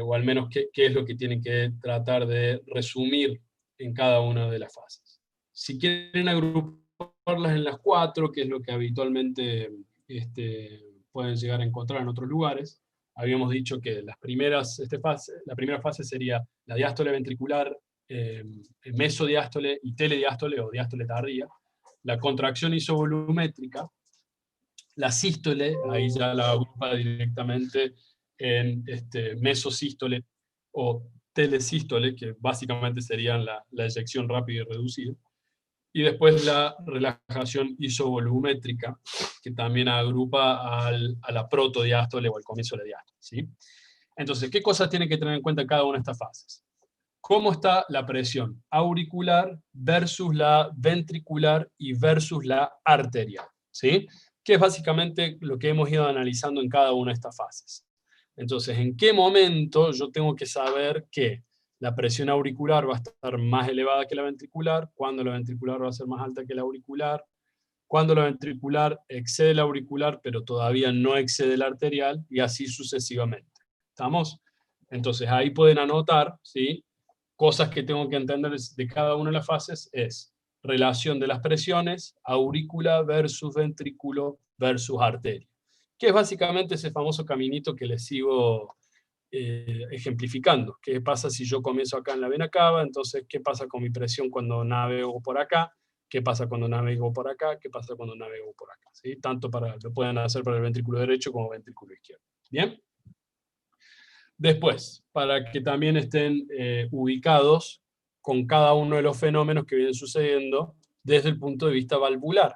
[SPEAKER 1] O al menos qué es lo que tienen que tratar de resumir en cada una de las fases. Si quieren agruparlas en las 4, que es lo que habitualmente pueden llegar a encontrar en otros lugares, habíamos dicho que la primera fase sería la diástole ventricular, mesodiástole y telediástole o diástole tardía, la contracción isovolumétrica, la sístole, ahí ya la agrupa directamente en mesosístole o telesístole, que básicamente serían la eyección rápida y reducida, y después la relajación isovolumétrica, que también agrupa a la protodiástole o al comienzo de la diástole, ¿sí? Entonces, ¿qué cosas tienen que tener en cuenta en cada una de estas fases? ¿Cómo está la presión auricular versus la ventricular y versus la arterial? ¿Sí? Que es básicamente lo que hemos ido analizando en cada una de estas fases. Entonces, ¿en qué momento yo tengo que saber que la presión auricular va a estar más elevada que la ventricular? ¿Cuándo la ventricular va a ser más alta que la auricular? ¿Cuándo la ventricular excede la auricular, pero todavía no excede la arterial? Y así sucesivamente. ¿Estamos? Entonces, ahí pueden anotar, ¿sí? Cosas que tengo que entender de cada una de las fases es relación de las presiones, aurícula versus ventrículo versus arteria, que es básicamente ese famoso caminito que les sigo ejemplificando. ¿Qué pasa si yo comienzo acá en la vena cava? Entonces, ¿qué pasa con mi presión cuando navego por acá? ¿Qué pasa cuando navego por acá? ¿Qué pasa cuando navego por acá? ¿Sí? Tanto lo pueden hacer para el ventrículo derecho como el ventrículo izquierdo. ¿Bien? Después, para que también estén ubicados con cada uno de los fenómenos que vienen sucediendo desde el punto de vista valvular,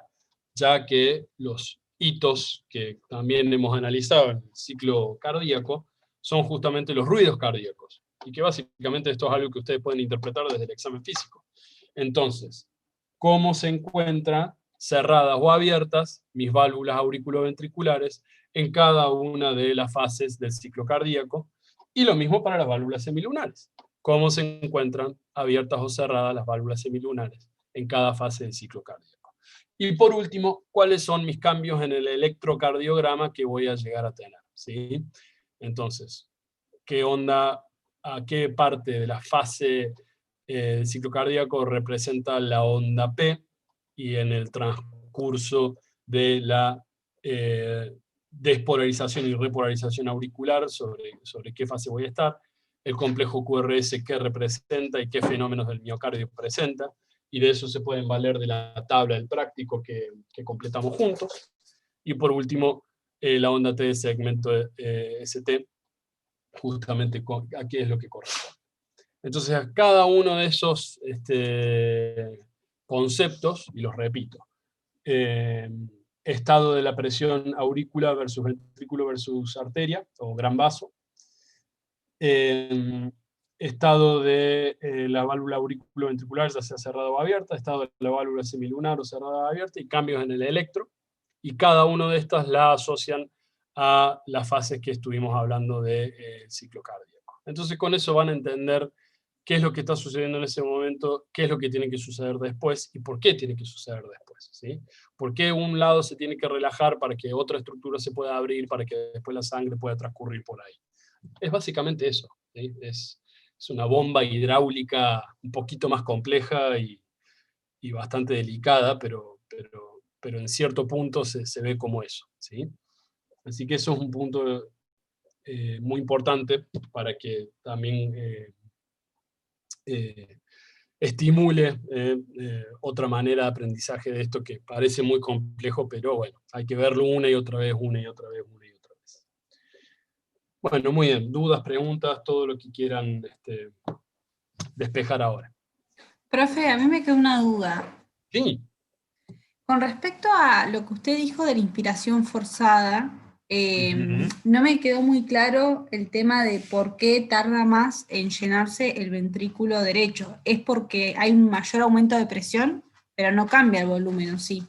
[SPEAKER 1] ya que los hitos que también hemos analizado en el ciclo cardíaco son justamente los ruidos cardíacos, y que básicamente esto es algo que ustedes pueden interpretar desde el examen físico. Entonces, ¿cómo se encuentran cerradas o abiertas mis válvulas auriculoventriculares en cada una de las fases del ciclo cardíaco? Y lo mismo para las válvulas semilunares. ¿Cómo se encuentran abiertas o cerradas las válvulas semilunares en cada fase del ciclo cardíaco? Y por último, ¿cuáles son mis cambios en el electrocardiograma que voy a llegar a tener? ¿Sí? Entonces, ¿qué onda, a qué parte de la fase del ciclo cardíaco representa la onda P? Y en el transcurso de la despolarización y repolarización auricular, sobre qué fase voy a estar, el complejo QRS qué representa y qué fenómenos del miocardio presenta, y de eso se pueden valer de la tabla del práctico que completamos juntos, y por último, la onda T de segmento ST, justamente a qué es lo que corresponde. Entonces, a cada uno de esos conceptos, y los repito, estado de la presión aurícula versus ventrículo versus arteria, o gran vaso, estado de la válvula auriculoventricular, ya sea cerrada o abierta, estado de la válvula semilunar o cerrada o abierta, y cambios en el electro, y cada uno de estas la asocian a las fases que estuvimos hablando de ciclo cardíaco. Entonces con eso van a entender qué es lo que está sucediendo en ese momento, qué es lo que tiene que suceder después y por qué tiene que suceder después, ¿sí? ¿Por qué un lado se tiene que relajar para que otra estructura se pueda abrir, para que después la sangre pueda transcurrir por ahí? Es básicamente eso, ¿sí? Es una bomba hidráulica un poquito más compleja y bastante delicada, pero pero en cierto punto se ve como eso, ¿sí? Así que eso es un punto muy importante para que también estimule otra manera de aprendizaje de esto que parece muy complejo, pero bueno, hay que verlo una y otra vez, una y otra vez, una y otra vez. Bueno, muy bien, dudas, preguntas, todo lo que quieran despejar ahora.
[SPEAKER 7] Profe, a mí me queda una duda.
[SPEAKER 1] Sí.
[SPEAKER 7] Con respecto a lo que usted dijo de la inspiración forzada, no me quedó muy claro el tema de por qué tarda más en llenarse el ventrículo derecho. ¿Es porque hay un mayor aumento de presión, pero no cambia el volumen, ¿o sí?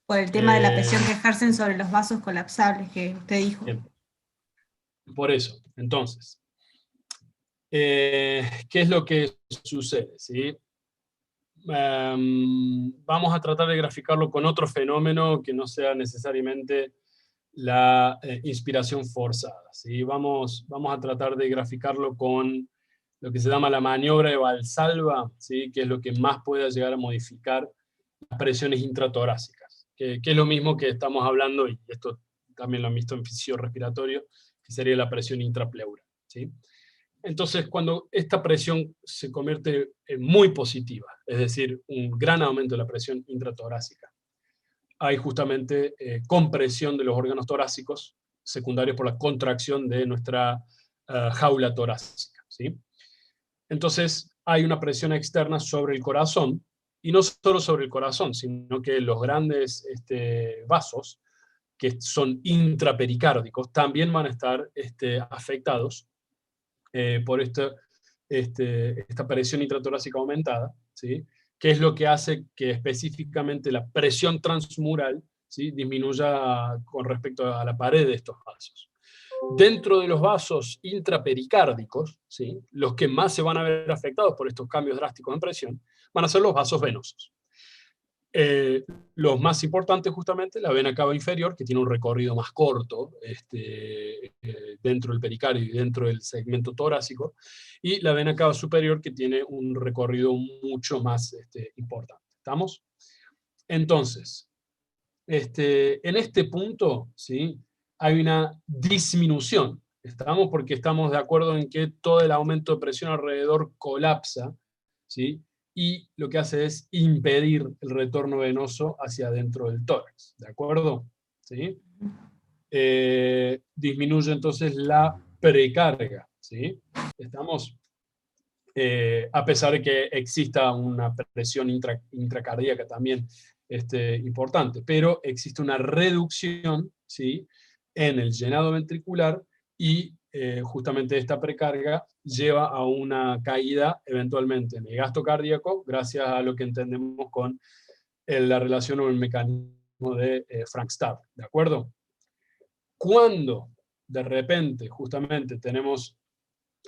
[SPEAKER 7] Por el tema de la presión que ejercen sobre los vasos colapsables que usted dijo.
[SPEAKER 1] Bien. Por eso, entonces, ¿qué es lo que sucede? ¿Sí? Vamos a tratar de graficarlo con otro fenómeno que no sea necesariamente la inspiración forzada, ¿sí? Vamos a tratar de graficarlo con lo que se llama la maniobra de Valsalva, ¿sí? Que es lo que más puede llegar a modificar las presiones intratorácicas, que es lo mismo que estamos hablando, y esto también lo han visto en fisiorrespiratorio, que sería la presión intrapleural, ¿sí? Entonces, cuando esta presión se convierte en muy positiva, es decir, un gran aumento de la presión intratorácica, hay justamente compresión de los órganos torácicos, secundarios por la contracción de nuestra jaula torácica, ¿sí? Entonces, hay una presión externa sobre el corazón, y no solo sobre el corazón, sino que los grandes vasos, que son intrapericárdicos, también van a estar afectados por esta presión intratorácica aumentada, ¿sí? Que es lo que hace que específicamente la presión transmural, ¿sí? Disminuya con respecto a la pared de estos vasos. Dentro de los vasos intrapericárdicos, ¿sí? Los que más se van a ver afectados por estos cambios drásticos en presión van a ser los vasos venosos. Los más importantes, justamente, la vena cava inferior, que tiene un recorrido más corto dentro del pericardio y dentro del segmento torácico, y la vena cava superior, que tiene un recorrido mucho más importante. ¿Estamos? Entonces, en este punto, ¿sí? Hay una disminución. ¿Estamos? Porque estamos de acuerdo en que todo el aumento de presión alrededor colapsa, ¿sí? Y lo que hace es impedir el retorno venoso hacia adentro del tórax, ¿de acuerdo? ¿Sí? Disminuye entonces la precarga, ¿sí? ¿Estamos? A pesar de que exista una presión intracardíaca también importante, pero existe una reducción, ¿sí? En el llenado ventricular, y justamente esta precarga lleva a una caída eventualmente en el gasto cardíaco, gracias a lo que entendemos con la relación o el mecanismo de Frank-Starr, ¿de acuerdo? Cuando de repente justamente tenemos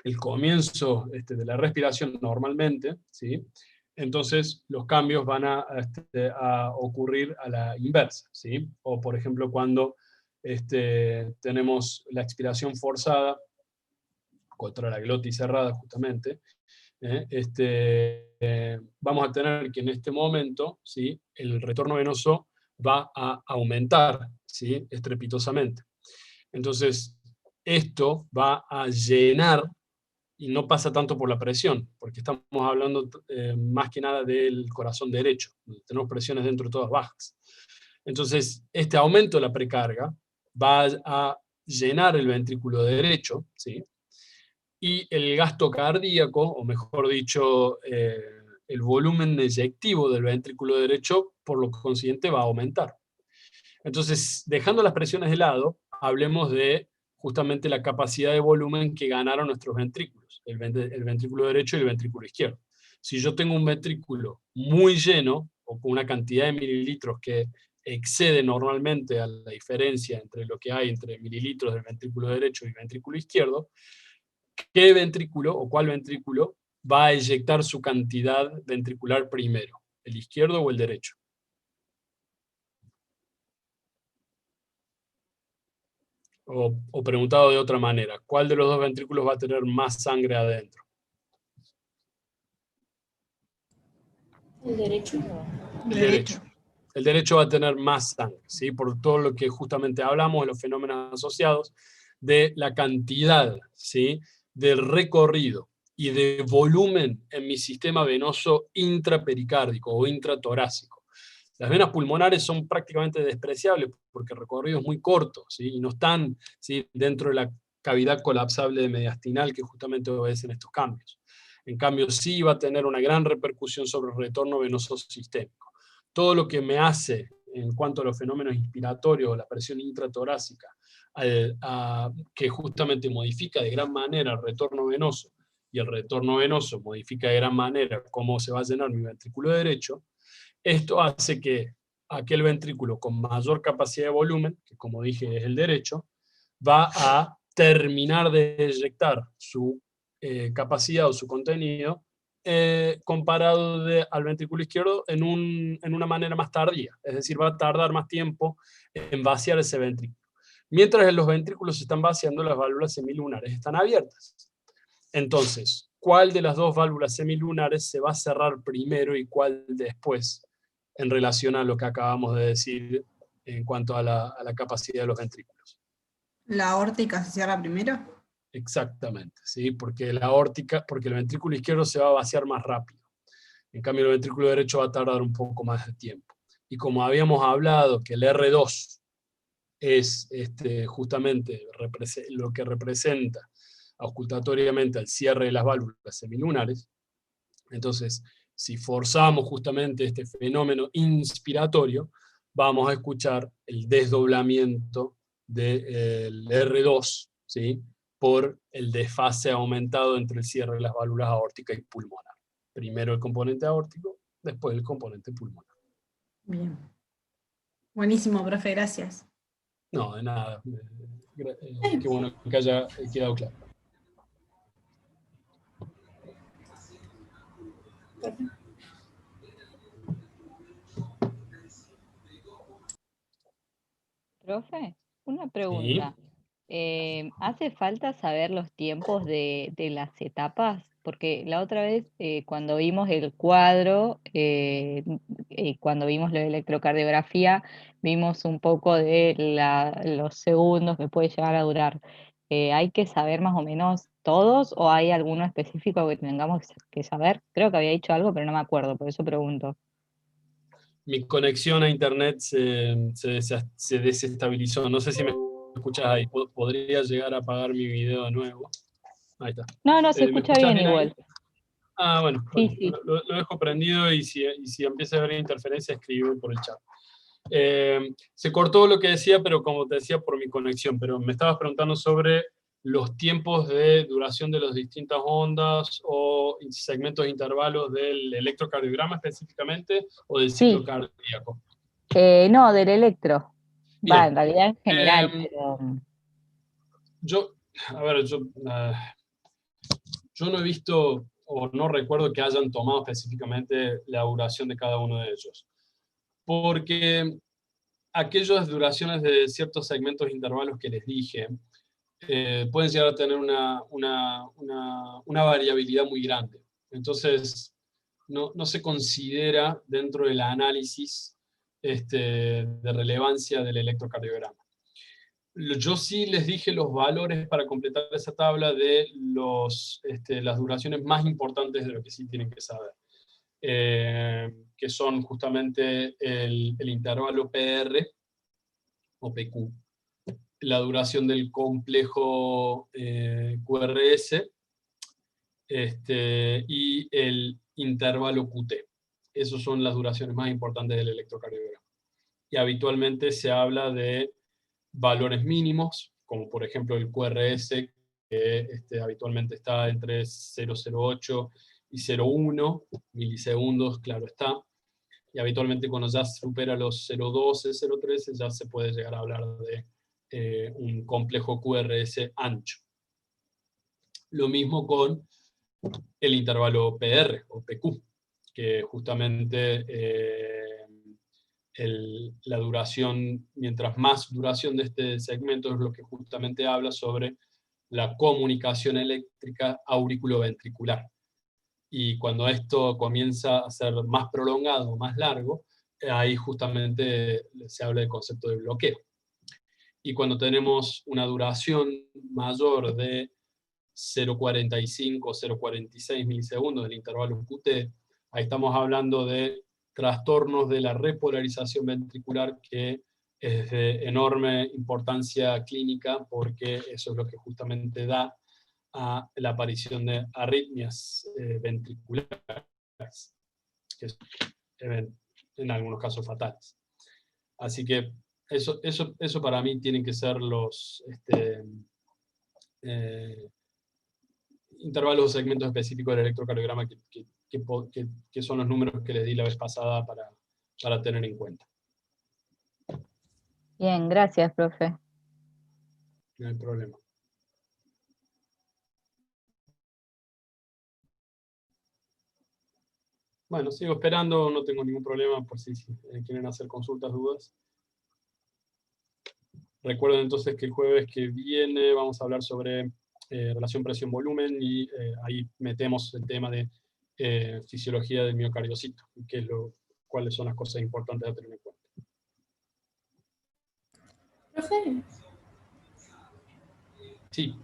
[SPEAKER 1] el comienzo de la respiración normalmente, ¿sí? Entonces los cambios van a ocurrir a la inversa, ¿sí? O por ejemplo cuando tenemos la expiración forzada contra la glotis cerrada justamente, vamos a tener que en este momento, ¿sí? El retorno venoso va a aumentar, ¿sí? Estrepitosamente. Entonces esto va a llenar, y no pasa tanto por la presión, porque estamos hablando más que nada del corazón derecho, donde tenemos presiones dentro de todas bajas. Entonces, este aumento de la precarga va a llenar el ventrículo derecho, ¿sí? Y el gasto cardíaco, o mejor dicho, el volumen eyectivo del ventrículo derecho, por lo consiguiente, va a aumentar. Entonces, dejando las presiones de lado, hablemos de justamente la capacidad de volumen que ganaron nuestros ventrículos, el ventrículo derecho y el ventrículo izquierdo. Si yo tengo un ventrículo muy lleno, o con una cantidad de mililitros que excede normalmente a la diferencia entre lo que hay entre mililitros del ventrículo derecho y el ventrículo izquierdo, ¿qué ventrículo o cuál ventrículo va a eyectar su cantidad ventricular primero? ¿El izquierdo o el derecho? O preguntado de otra manera, ¿cuál de los dos ventrículos va a tener más sangre adentro?
[SPEAKER 5] El derecho.
[SPEAKER 1] El derecho. El derecho va a tener más sangre, ¿sí? Por todo lo que justamente hablamos de los fenómenos asociados, de la cantidad, ¿sí? Del recorrido y de volumen en mi sistema venoso intrapericárdico o intratorácico. Las venas pulmonares son prácticamente despreciables porque el recorrido es muy corto, ¿sí? Y no están, ¿sí?, dentro de la cavidad colapsable de mediastinal que justamente obedecen estos cambios. En cambio, sí va a tener una gran repercusión sobre el retorno venoso sistémico. Todo lo que me hace en cuanto a los fenómenos inspiratorios, la presión intratorácica, que justamente modifica de gran manera el retorno venoso, y el retorno venoso modifica de gran manera cómo se va a llenar mi ventrículo derecho, esto hace que aquel ventrículo con mayor capacidad de volumen, que como dije es el derecho, va a terminar de eyectar su capacidad o su contenido comparado al ventrículo izquierdo en una manera más tardía, es decir, va a tardar más tiempo en vaciar ese ventrículo. Mientras los ventrículos se están vaciando, las válvulas semilunares están abiertas. Entonces, ¿cuál de las dos válvulas semilunares se va a cerrar primero y cuál después en relación a lo que acabamos de decir en cuanto a la capacidad de los ventrículos?
[SPEAKER 7] ¿La aórtica se cierra primero?
[SPEAKER 1] Exactamente, ¿sí? Porque el ventrículo izquierdo se va a vaciar más rápido. En cambio, el ventrículo derecho va a tardar un poco más de tiempo. Y como habíamos hablado que el R2 es justamente lo que representa auscultatoriamente el cierre de las válvulas semilunares, entonces, si forzamos justamente este fenómeno inspiratorio, vamos a escuchar el desdoblamiento del R2, ¿sí?, por el desfase aumentado entre el cierre de las válvulas aórtica y pulmonar. Primero el componente aórtico, después el componente pulmonar.
[SPEAKER 7] Bien. Buenísimo, profe, gracias.
[SPEAKER 1] No, de nada. Qué bueno que haya quedado claro.
[SPEAKER 2] Profe, una pregunta. ¿Hace falta saber los tiempos de las etapas? Porque la otra vez, cuando vimos el cuadro, cuando vimos la electrocardiografía, vimos un poco de los segundos que puede llegar a durar. ¿Hay que saber más o menos todos o hay alguno específico que tengamos que saber? Creo que había dicho algo, pero no me acuerdo, por eso pregunto.
[SPEAKER 1] Mi conexión a internet se desestabilizó. No sé si me escuchas ahí. ¿Podría llegar a apagar mi video de nuevo? Ahí está.
[SPEAKER 2] No, se
[SPEAKER 1] ¿Me
[SPEAKER 2] escucha
[SPEAKER 1] escuchas
[SPEAKER 2] bien
[SPEAKER 1] ahí?
[SPEAKER 2] igual.
[SPEAKER 1] Ah, bueno.
[SPEAKER 2] Sí, sí.
[SPEAKER 1] Lo dejo prendido y si empieza a haber interferencia, escribe por el chat. Se cortó lo que decía, pero como te decía, por mi conexión. Pero me estabas preguntando sobre los tiempos de duración de las distintas ondas o segmentos de intervalos del electrocardiograma específicamente o del ciclo cardíaco.
[SPEAKER 2] No, del electro.
[SPEAKER 1] Bien.
[SPEAKER 2] Va, en realidad en general, pero...
[SPEAKER 1] Yo no he visto o no recuerdo que hayan tomado específicamente la duración de cada uno de ellos. Porque aquellas duraciones de ciertos segmentos de intervalos que les dije pueden llegar a tener una variabilidad muy grande. Entonces, no se considera dentro del análisis de relevancia del electrocardiograma. Yo sí les dije los valores para completar esa tabla de las duraciones más importantes de lo que sí tienen que saber, que son justamente el intervalo PR o PQ, la duración del complejo QRS y el intervalo QT. Esas son las duraciones más importantes del electrocardiograma. Y habitualmente se habla de valores mínimos, como por ejemplo el QRS, que habitualmente está entre 0,08 y 0,1 milisegundos, claro está. Y habitualmente cuando ya supera los 0,12, 0,13, ya se puede llegar a hablar de un complejo QRS ancho. Lo mismo con el intervalo PR o PQ, que justamente la duración, mientras más duración de este segmento es lo que justamente habla sobre la comunicación eléctrica auriculoventricular. y cuando esto comienza a ser más prolongado, más largo, ahí justamente se habla del concepto de bloqueo. Y cuando tenemos una duración mayor de 0,45 o 0,46 milisegundos del intervalo QT, ahí estamos hablando de trastornos de la repolarización ventricular, que es de enorme importancia clínica, porque eso es lo que justamente da a la aparición de arritmias ventriculares, que son en algunos casos fatales. Así que eso para mí tienen que ser los intervalos o segmentos específicos del electrocardiograma que son los números que les di la vez pasada para tener en cuenta.
[SPEAKER 2] Bien, gracias, profe.
[SPEAKER 1] No hay problema. Bueno, sigo esperando, no tengo ningún problema por si quieren hacer consultas, dudas. Recuerden entonces que el jueves que viene vamos a hablar sobre relación presión-volumen, y ahí metemos el tema de fisiología del miocardiocito, que cuáles son las cosas importantes a tener en cuenta.
[SPEAKER 5] Profe,
[SPEAKER 1] Sí.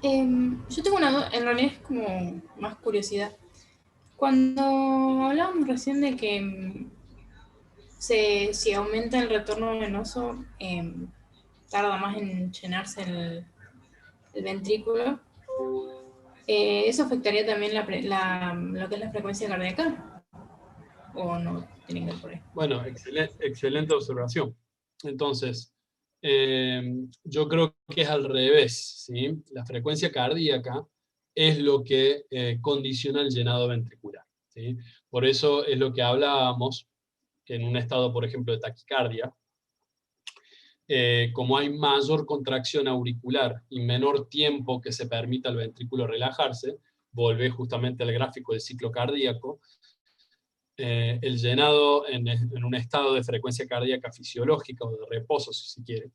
[SPEAKER 5] yo tengo una duda, en realidad es como más curiosidad. Cuando hablábamos recién de que si aumenta el retorno venoso, tarda más en llenarse el ventrículo, ¿eso afectaría también lo que es la frecuencia cardíaca? ¿O no tiene que ver por ahí?
[SPEAKER 1] Bueno, excelente observación. Entonces, yo creo que es al revés, ¿sí? La frecuencia cardíaca es lo que condiciona el llenado ventricular, ¿sí? Por eso es lo que hablábamos, que en un estado, por ejemplo, de taquicardia, como hay mayor contracción auricular y menor tiempo que se permita al ventrículo relajarse, volvé justamente al gráfico del ciclo cardíaco, el llenado en un estado de frecuencia cardíaca fisiológica o de reposo, si se quiere.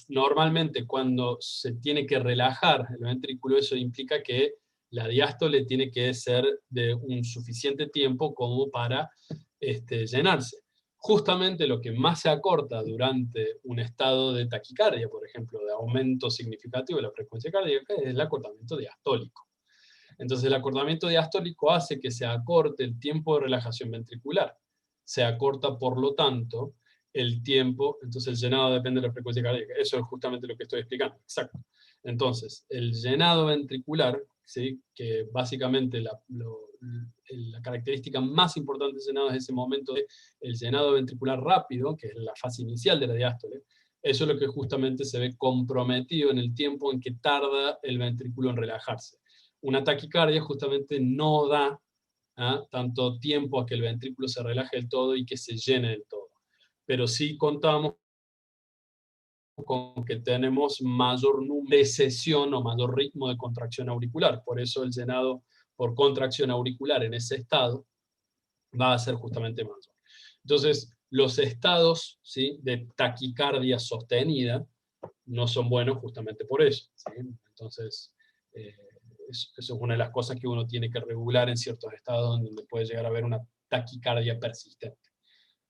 [SPEAKER 1] Normalmente cuando se tiene que relajar el ventrículo, eso implica que la diástole tiene que ser de un suficiente tiempo como para llenarse. Justamente lo que más se acorta durante un estado de taquicardia, por ejemplo, de aumento significativo de la frecuencia cardíaca, es el acortamiento diastólico. Entonces el acortamiento diastólico hace que se acorte el tiempo de relajación ventricular. Se acorta, por lo tanto, el tiempo, entonces el llenado depende de la frecuencia cardíaca. Eso es justamente lo que estoy explicando, exacto. Entonces, el llenado ventricular, ¿sí? Que básicamente la característica más importante del llenado es ese momento de el llenado ventricular rápido, que es la fase inicial de la diástole. Eso es lo que justamente se ve comprometido en el tiempo en que tarda el ventrículo en relajarse. Una taquicardia justamente no da tanto tiempo a que el ventrículo se relaje del todo y que se llene del todo. Pero sí contamos con que tenemos mayor número de sesión o mayor ritmo de contracción auricular. Por eso el llenado por contracción auricular en ese estado va a ser justamente mayor. Entonces, los estados, ¿sí?, de taquicardia sostenida no son buenos justamente por eso, ¿sí? Entonces, eso es una de las cosas que uno tiene que regular en ciertos estados donde puede llegar a haber una taquicardia persistente.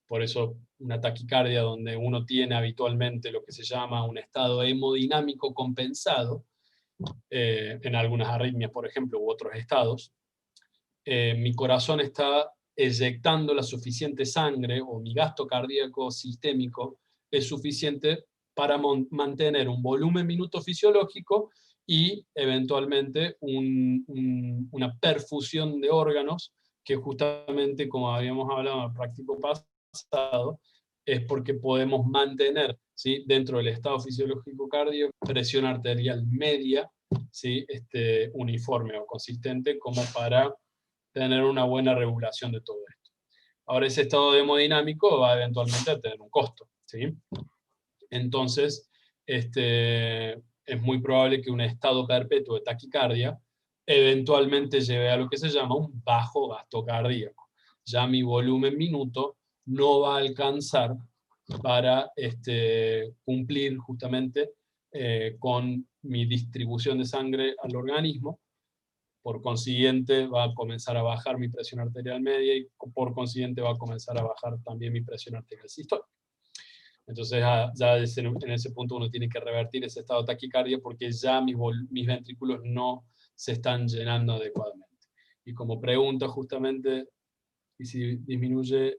[SPEAKER 1] Por eso una taquicardia donde uno tiene habitualmente lo que se llama un estado hemodinámico compensado, en algunas arritmias, por ejemplo, u otros estados, mi corazón está eyectando la suficiente sangre, o mi gasto cardíaco sistémico es suficiente para mantener un volumen minuto fisiológico y eventualmente una perfusión de órganos, que justamente, como habíamos hablado en el práctico pasado, es porque podemos mantener, ¿sí?, dentro del estado fisiológico cardíaco, presión arterial media, ¿sí?, uniforme o consistente, como para tener una buena regulación de todo esto. Ahora, ese estado hemodinámico va eventualmente a tener un costo, ¿sí? Entonces, es muy probable que un estado perpetuo de taquicardia eventualmente lleve a lo que se llama un bajo gasto cardíaco. Ya mi volumen minuto no va a alcanzar para cumplir justamente con mi distribución de sangre al organismo, Por consiguiente va a comenzar a bajar mi presión arterial media y por consiguiente va a comenzar a bajar también mi presión arterial sistólica. Entonces ya en ese punto uno tiene que revertir ese estado de taquicardia porque ya mis ventrículos no se están llenando adecuadamente. Y como pregunta justamente, y si disminuye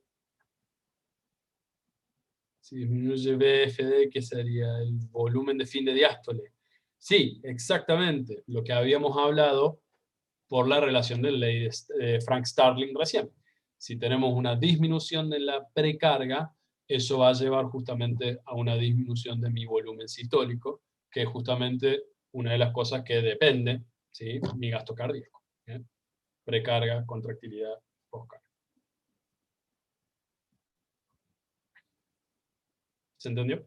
[SPEAKER 1] BFD, ¿qué sería? El volumen de fin de diástole. Sí, exactamente, lo que habíamos hablado por la relación de ley de Frank Starling recién. Si tenemos una disminución de la precarga, eso va a llevar justamente a una disminución de mi volumen sistólico, que es justamente una de las cosas que depende, ¿sí? Mi gasto cardíaco. ¿Bien? Precarga, contractilidad, postcarga. ¿Se entendió?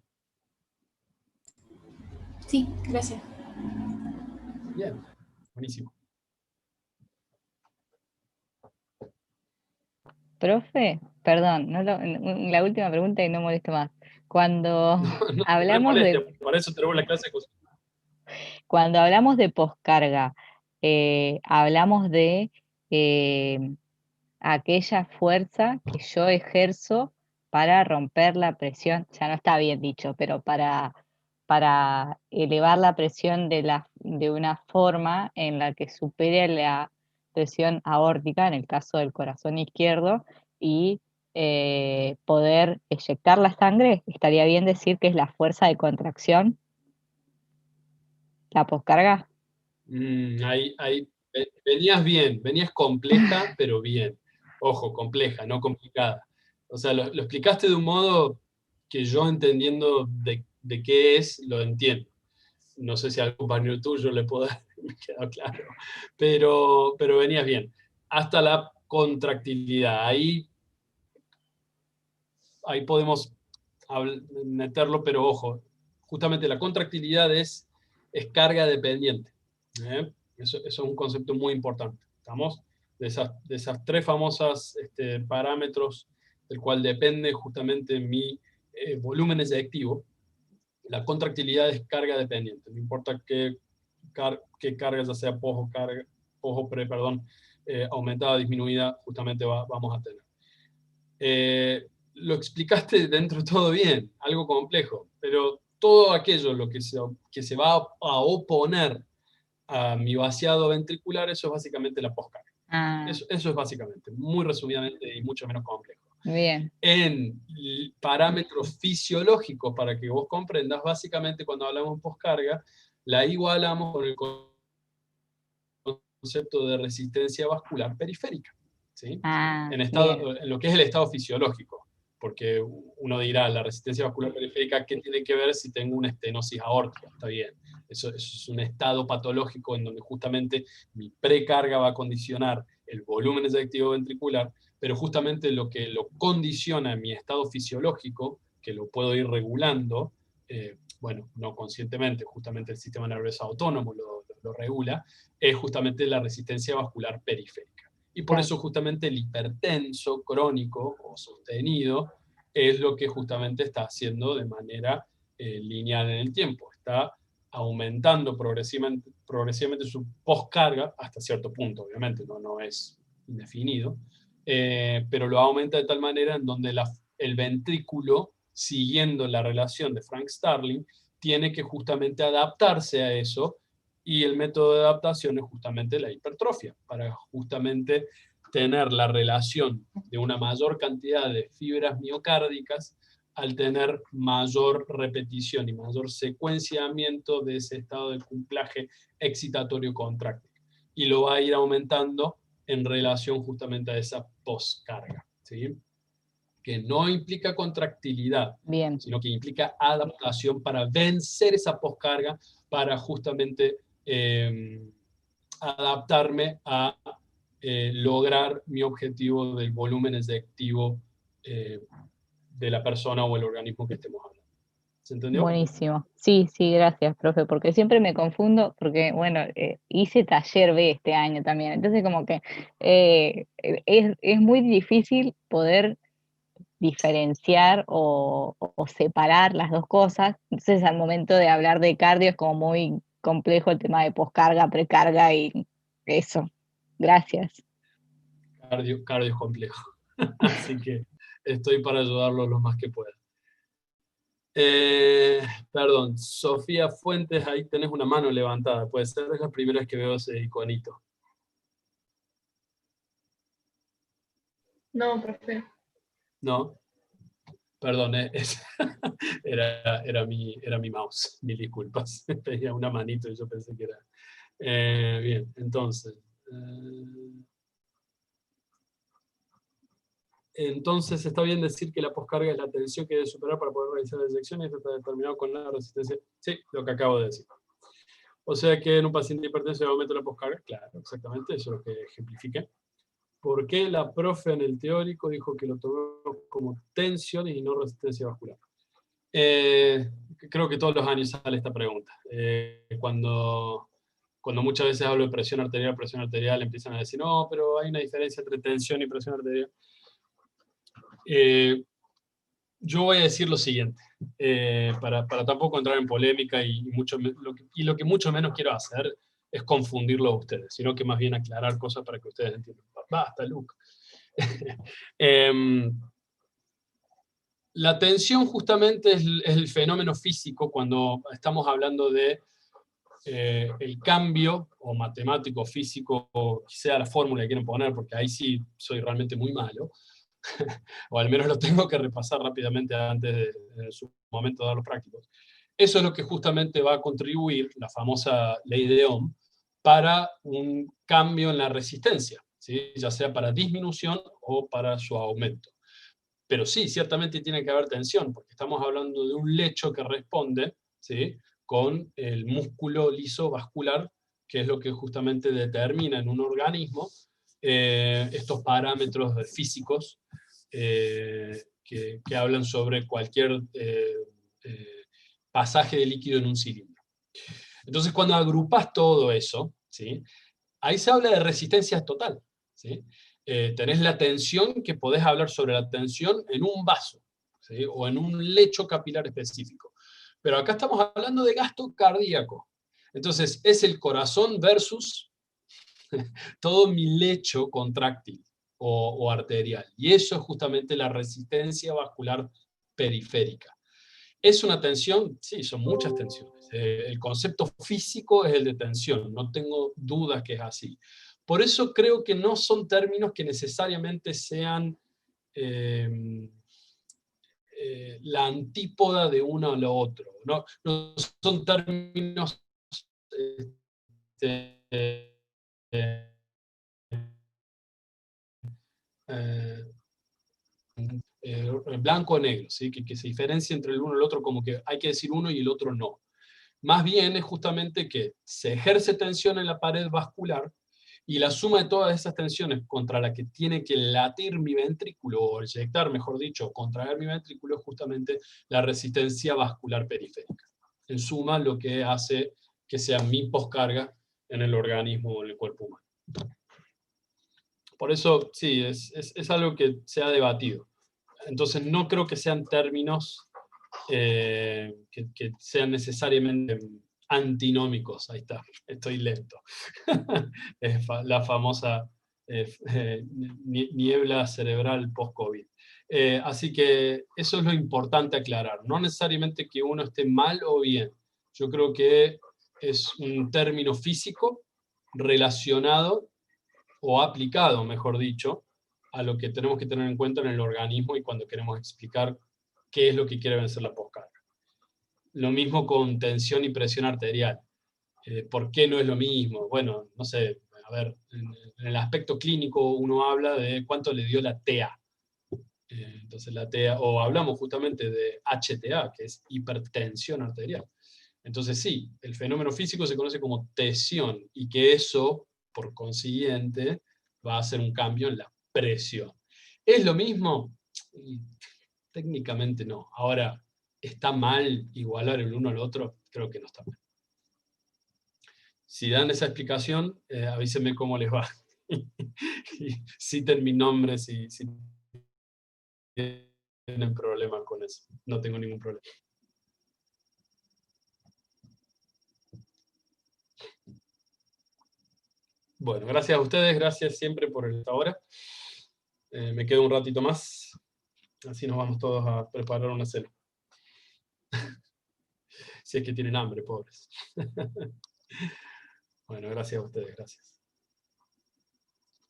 [SPEAKER 5] Sí, gracias.
[SPEAKER 1] Bien, buenísimo.
[SPEAKER 2] Profe, perdón, la última pregunta y no molesto más. Cuando
[SPEAKER 1] No
[SPEAKER 2] hablamos
[SPEAKER 1] molestia,
[SPEAKER 2] de,
[SPEAKER 1] para eso tenemos la clase.
[SPEAKER 2] cuando hablamos de poscarga, hablamos de aquella fuerza que yo ejerzo para romper la presión, ya no está bien dicho, pero para elevar la presión de una forma en la que supere la presión aórtica, en el caso del corazón izquierdo, y poder eyectar la sangre. ¿Estaría bien decir que es la fuerza de contracción, la poscarga?
[SPEAKER 1] Venías bien, venías compleja, pero bien. Ojo, compleja, no complicada. O sea, lo explicaste de un modo que yo entendiendo de qué es, lo entiendo. No sé si al compañero tuyo le puedo me quedó claro, pero venías bien. Hasta la contractilidad, ahí podemos meterlo, pero ojo, justamente la contractilidad es carga dependiente. ¿Eh? Eso es un concepto muy importante. ¿Estamos? De esas tres famosas parámetros del cual depende justamente mi volumen eyectivo, la contractilidad es carga dependiente. No importa qué carga, ya sea aumentada, disminuida, justamente vamos a tener. Lo explicaste dentro de todo bien, algo complejo, pero todo aquello lo que se va a oponer a mi vaciado ventricular, eso es básicamente la poscarga. Eso es básicamente, muy resumidamente y mucho menos complejo.
[SPEAKER 2] Bien.
[SPEAKER 1] En parámetros fisiológicos, para que vos comprendas, básicamente cuando hablamos de poscarga, la igualamos con el concepto de resistencia vascular periférica, ¿sí? En lo que es el estado fisiológico, porque uno dirá, la resistencia vascular periférica, ¿qué tiene que ver si tengo una estenosis aórtica? Está bien, eso es un estado patológico en donde justamente mi precarga va a condicionar el volumen eyectivo ventricular, pero justamente lo que lo condiciona en mi estado fisiológico, que lo puedo ir regulando, bueno, no conscientemente, justamente el sistema nervioso autónomo lo regula, es justamente la resistencia vascular periférica. Y por eso justamente el hipertenso crónico o sostenido es lo que justamente está haciendo de manera lineal en el tiempo. Está aumentando progresivamente su poscarga hasta cierto punto, obviamente, no es indefinido, pero lo aumenta de tal manera en donde el ventrículo, siguiendo la relación de Frank Starling, tiene que justamente adaptarse a eso, y el método de adaptación es justamente la hipertrofia, para justamente tener la relación de una mayor cantidad de fibras miocárdicas al tener mayor repetición y mayor secuenciamiento de ese estado de cumplaje excitatorio contráctil. Y lo va a ir aumentando en relación justamente a esa poscarga, ¿sí? Que no implica contractilidad, sino que implica adaptación para vencer esa poscarga, para justamente adaptarme a lograr mi objetivo del volumen eyectivo de la persona o el organismo que estemos hablando. ¿Se entendió?
[SPEAKER 2] Buenísimo. Sí, gracias, profe, porque siempre me confundo, porque, bueno, hice taller B este año también, entonces como que es muy difícil poder diferenciar o separar las dos cosas, entonces al momento de hablar de cardio es como muy complejo el tema de poscarga, precarga y Eso, gracias.
[SPEAKER 1] Cardio es complejo. Así que estoy para ayudarlo lo más que pueda. Perdón, Sofía Fuentes, ahí tenés una mano levantada. Puede ser, es la primera vez que veo ese iconito.
[SPEAKER 5] No, profe.
[SPEAKER 1] No, perdón, era mi mouse, mil disculpas. Tenía una manito y yo pensé que era. Bien, entonces. Entonces, ¿está bien decir que la poscarga es la tensión que debe superar para poder realizar la disección y esto está determinado con la resistencia? Sí, lo que acabo de decir. O sea que en un paciente hipertenso aumenta la poscarga. Claro, exactamente, eso es lo que ejemplifiqué. ¿Por qué la profe en el teórico dijo que lo tomó como tensión y no resistencia vascular? Creo que todos los años sale esta pregunta. Cuando muchas veces hablo de presión arterial, empiezan a decir, no, pero hay una diferencia entre tensión y presión arterial. Yo voy a decir lo siguiente, para tampoco entrar en polémica y lo que mucho menos quiero hacer es confundirlo a ustedes, sino que más bien aclarar cosas para que ustedes entiendan. Basta, Luke. La tensión justamente es el fenómeno físico cuando estamos hablando de el cambio, o matemático, físico, o sea la fórmula que quieren poner, porque ahí sí soy realmente muy malo, o al menos lo tengo que repasar rápidamente antes de su momento de dar los prácticos. Eso es lo que justamente va a contribuir, la famosa ley de Ohm, para un cambio en la resistencia, ¿sí? Ya sea para disminución o para su aumento. Pero sí, ciertamente tiene que haber tensión, porque estamos hablando de un lecho que responde, ¿sí?, con el músculo liso vascular, que es lo que justamente determina en un organismo estos parámetros físicos que hablan sobre cualquier pasaje de líquido en un cilindro. Entonces, cuando agrupas todo eso, ¿sí?, ahí se habla de resistencia total, ¿sí? Tenés la tensión, que podés hablar sobre la tensión en un vaso, ¿sí?, o en un lecho capilar específico. Pero acá estamos hablando de gasto cardíaco. Entonces, es el corazón versus todo mi lecho contráctil o arterial. Y eso es justamente la resistencia vascular periférica. ¿Es una tensión? Sí, son muchas tensiones. El concepto físico es el de tensión, no tengo dudas que es así. Por eso creo que no son términos que necesariamente sean la antípoda de uno a lo otro. No son términos blanco o negro, ¿sí?, que se diferencia entre el uno y el otro, como que hay que decir uno y el otro no. Más bien es justamente que se ejerce tensión en la pared vascular y la suma de todas esas tensiones contra la que tiene que latir mi ventrículo, o eyectar, mejor dicho, contraer mi ventrículo, es justamente la resistencia vascular periférica. En suma, lo que hace que sea mi poscarga en el organismo o en el cuerpo humano. Por eso, sí, es algo que se ha debatido. Entonces, no creo que sean términos que sean necesariamente antinómicos. Ahí está, estoy lento. La famosa niebla cerebral post-COVID. Así que eso es lo importante aclarar. No necesariamente que uno esté mal o bien. Yo creo que es un término físico relacionado o aplicado, mejor dicho, a lo que tenemos que tener en cuenta en el organismo y cuando queremos explicar qué es lo que quiere vencer la poscarga. Lo mismo con tensión y presión arterial. ¿Por qué no es lo mismo? Bueno, no sé, a ver, en el aspecto clínico uno habla de cuánto le dio la TA. Entonces la TA, o hablamos justamente de HTA, que es hipertensión arterial. Entonces sí, el fenómeno físico se conoce como tensión, y que eso, por consiguiente, va a hacer un cambio en la presión. ¿Es lo mismo? Técnicamente no. Ahora, ¿está mal igualar el uno al otro? Creo que no está mal. Si dan esa explicación, avísenme cómo les va. Y citen mi nombre si tienen problemas con eso. No tengo ningún problema. Bueno, gracias a ustedes, gracias siempre por esta hora. Me quedo un ratito más, así nos vamos todos a preparar una cena. Si es que tienen hambre, pobres. Bueno, gracias a ustedes, gracias.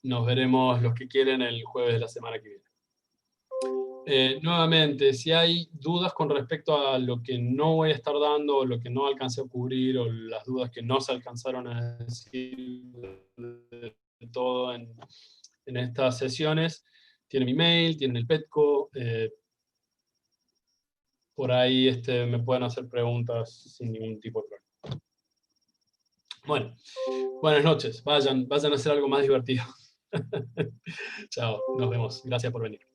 [SPEAKER 1] Nos veremos los que quieren el jueves de la semana que viene. Nuevamente, si hay dudas con respecto a lo que no voy a estar dando, o lo que no alcancé a cubrir, o las dudas que no se alcanzaron a decir de todo en estas sesiones, tienen mi mail, tienen el Petco, por ahí me pueden hacer preguntas sin ningún tipo de problema. Bueno, buenas noches, vayan a hacer algo más divertido. Chao, nos vemos, gracias por venir.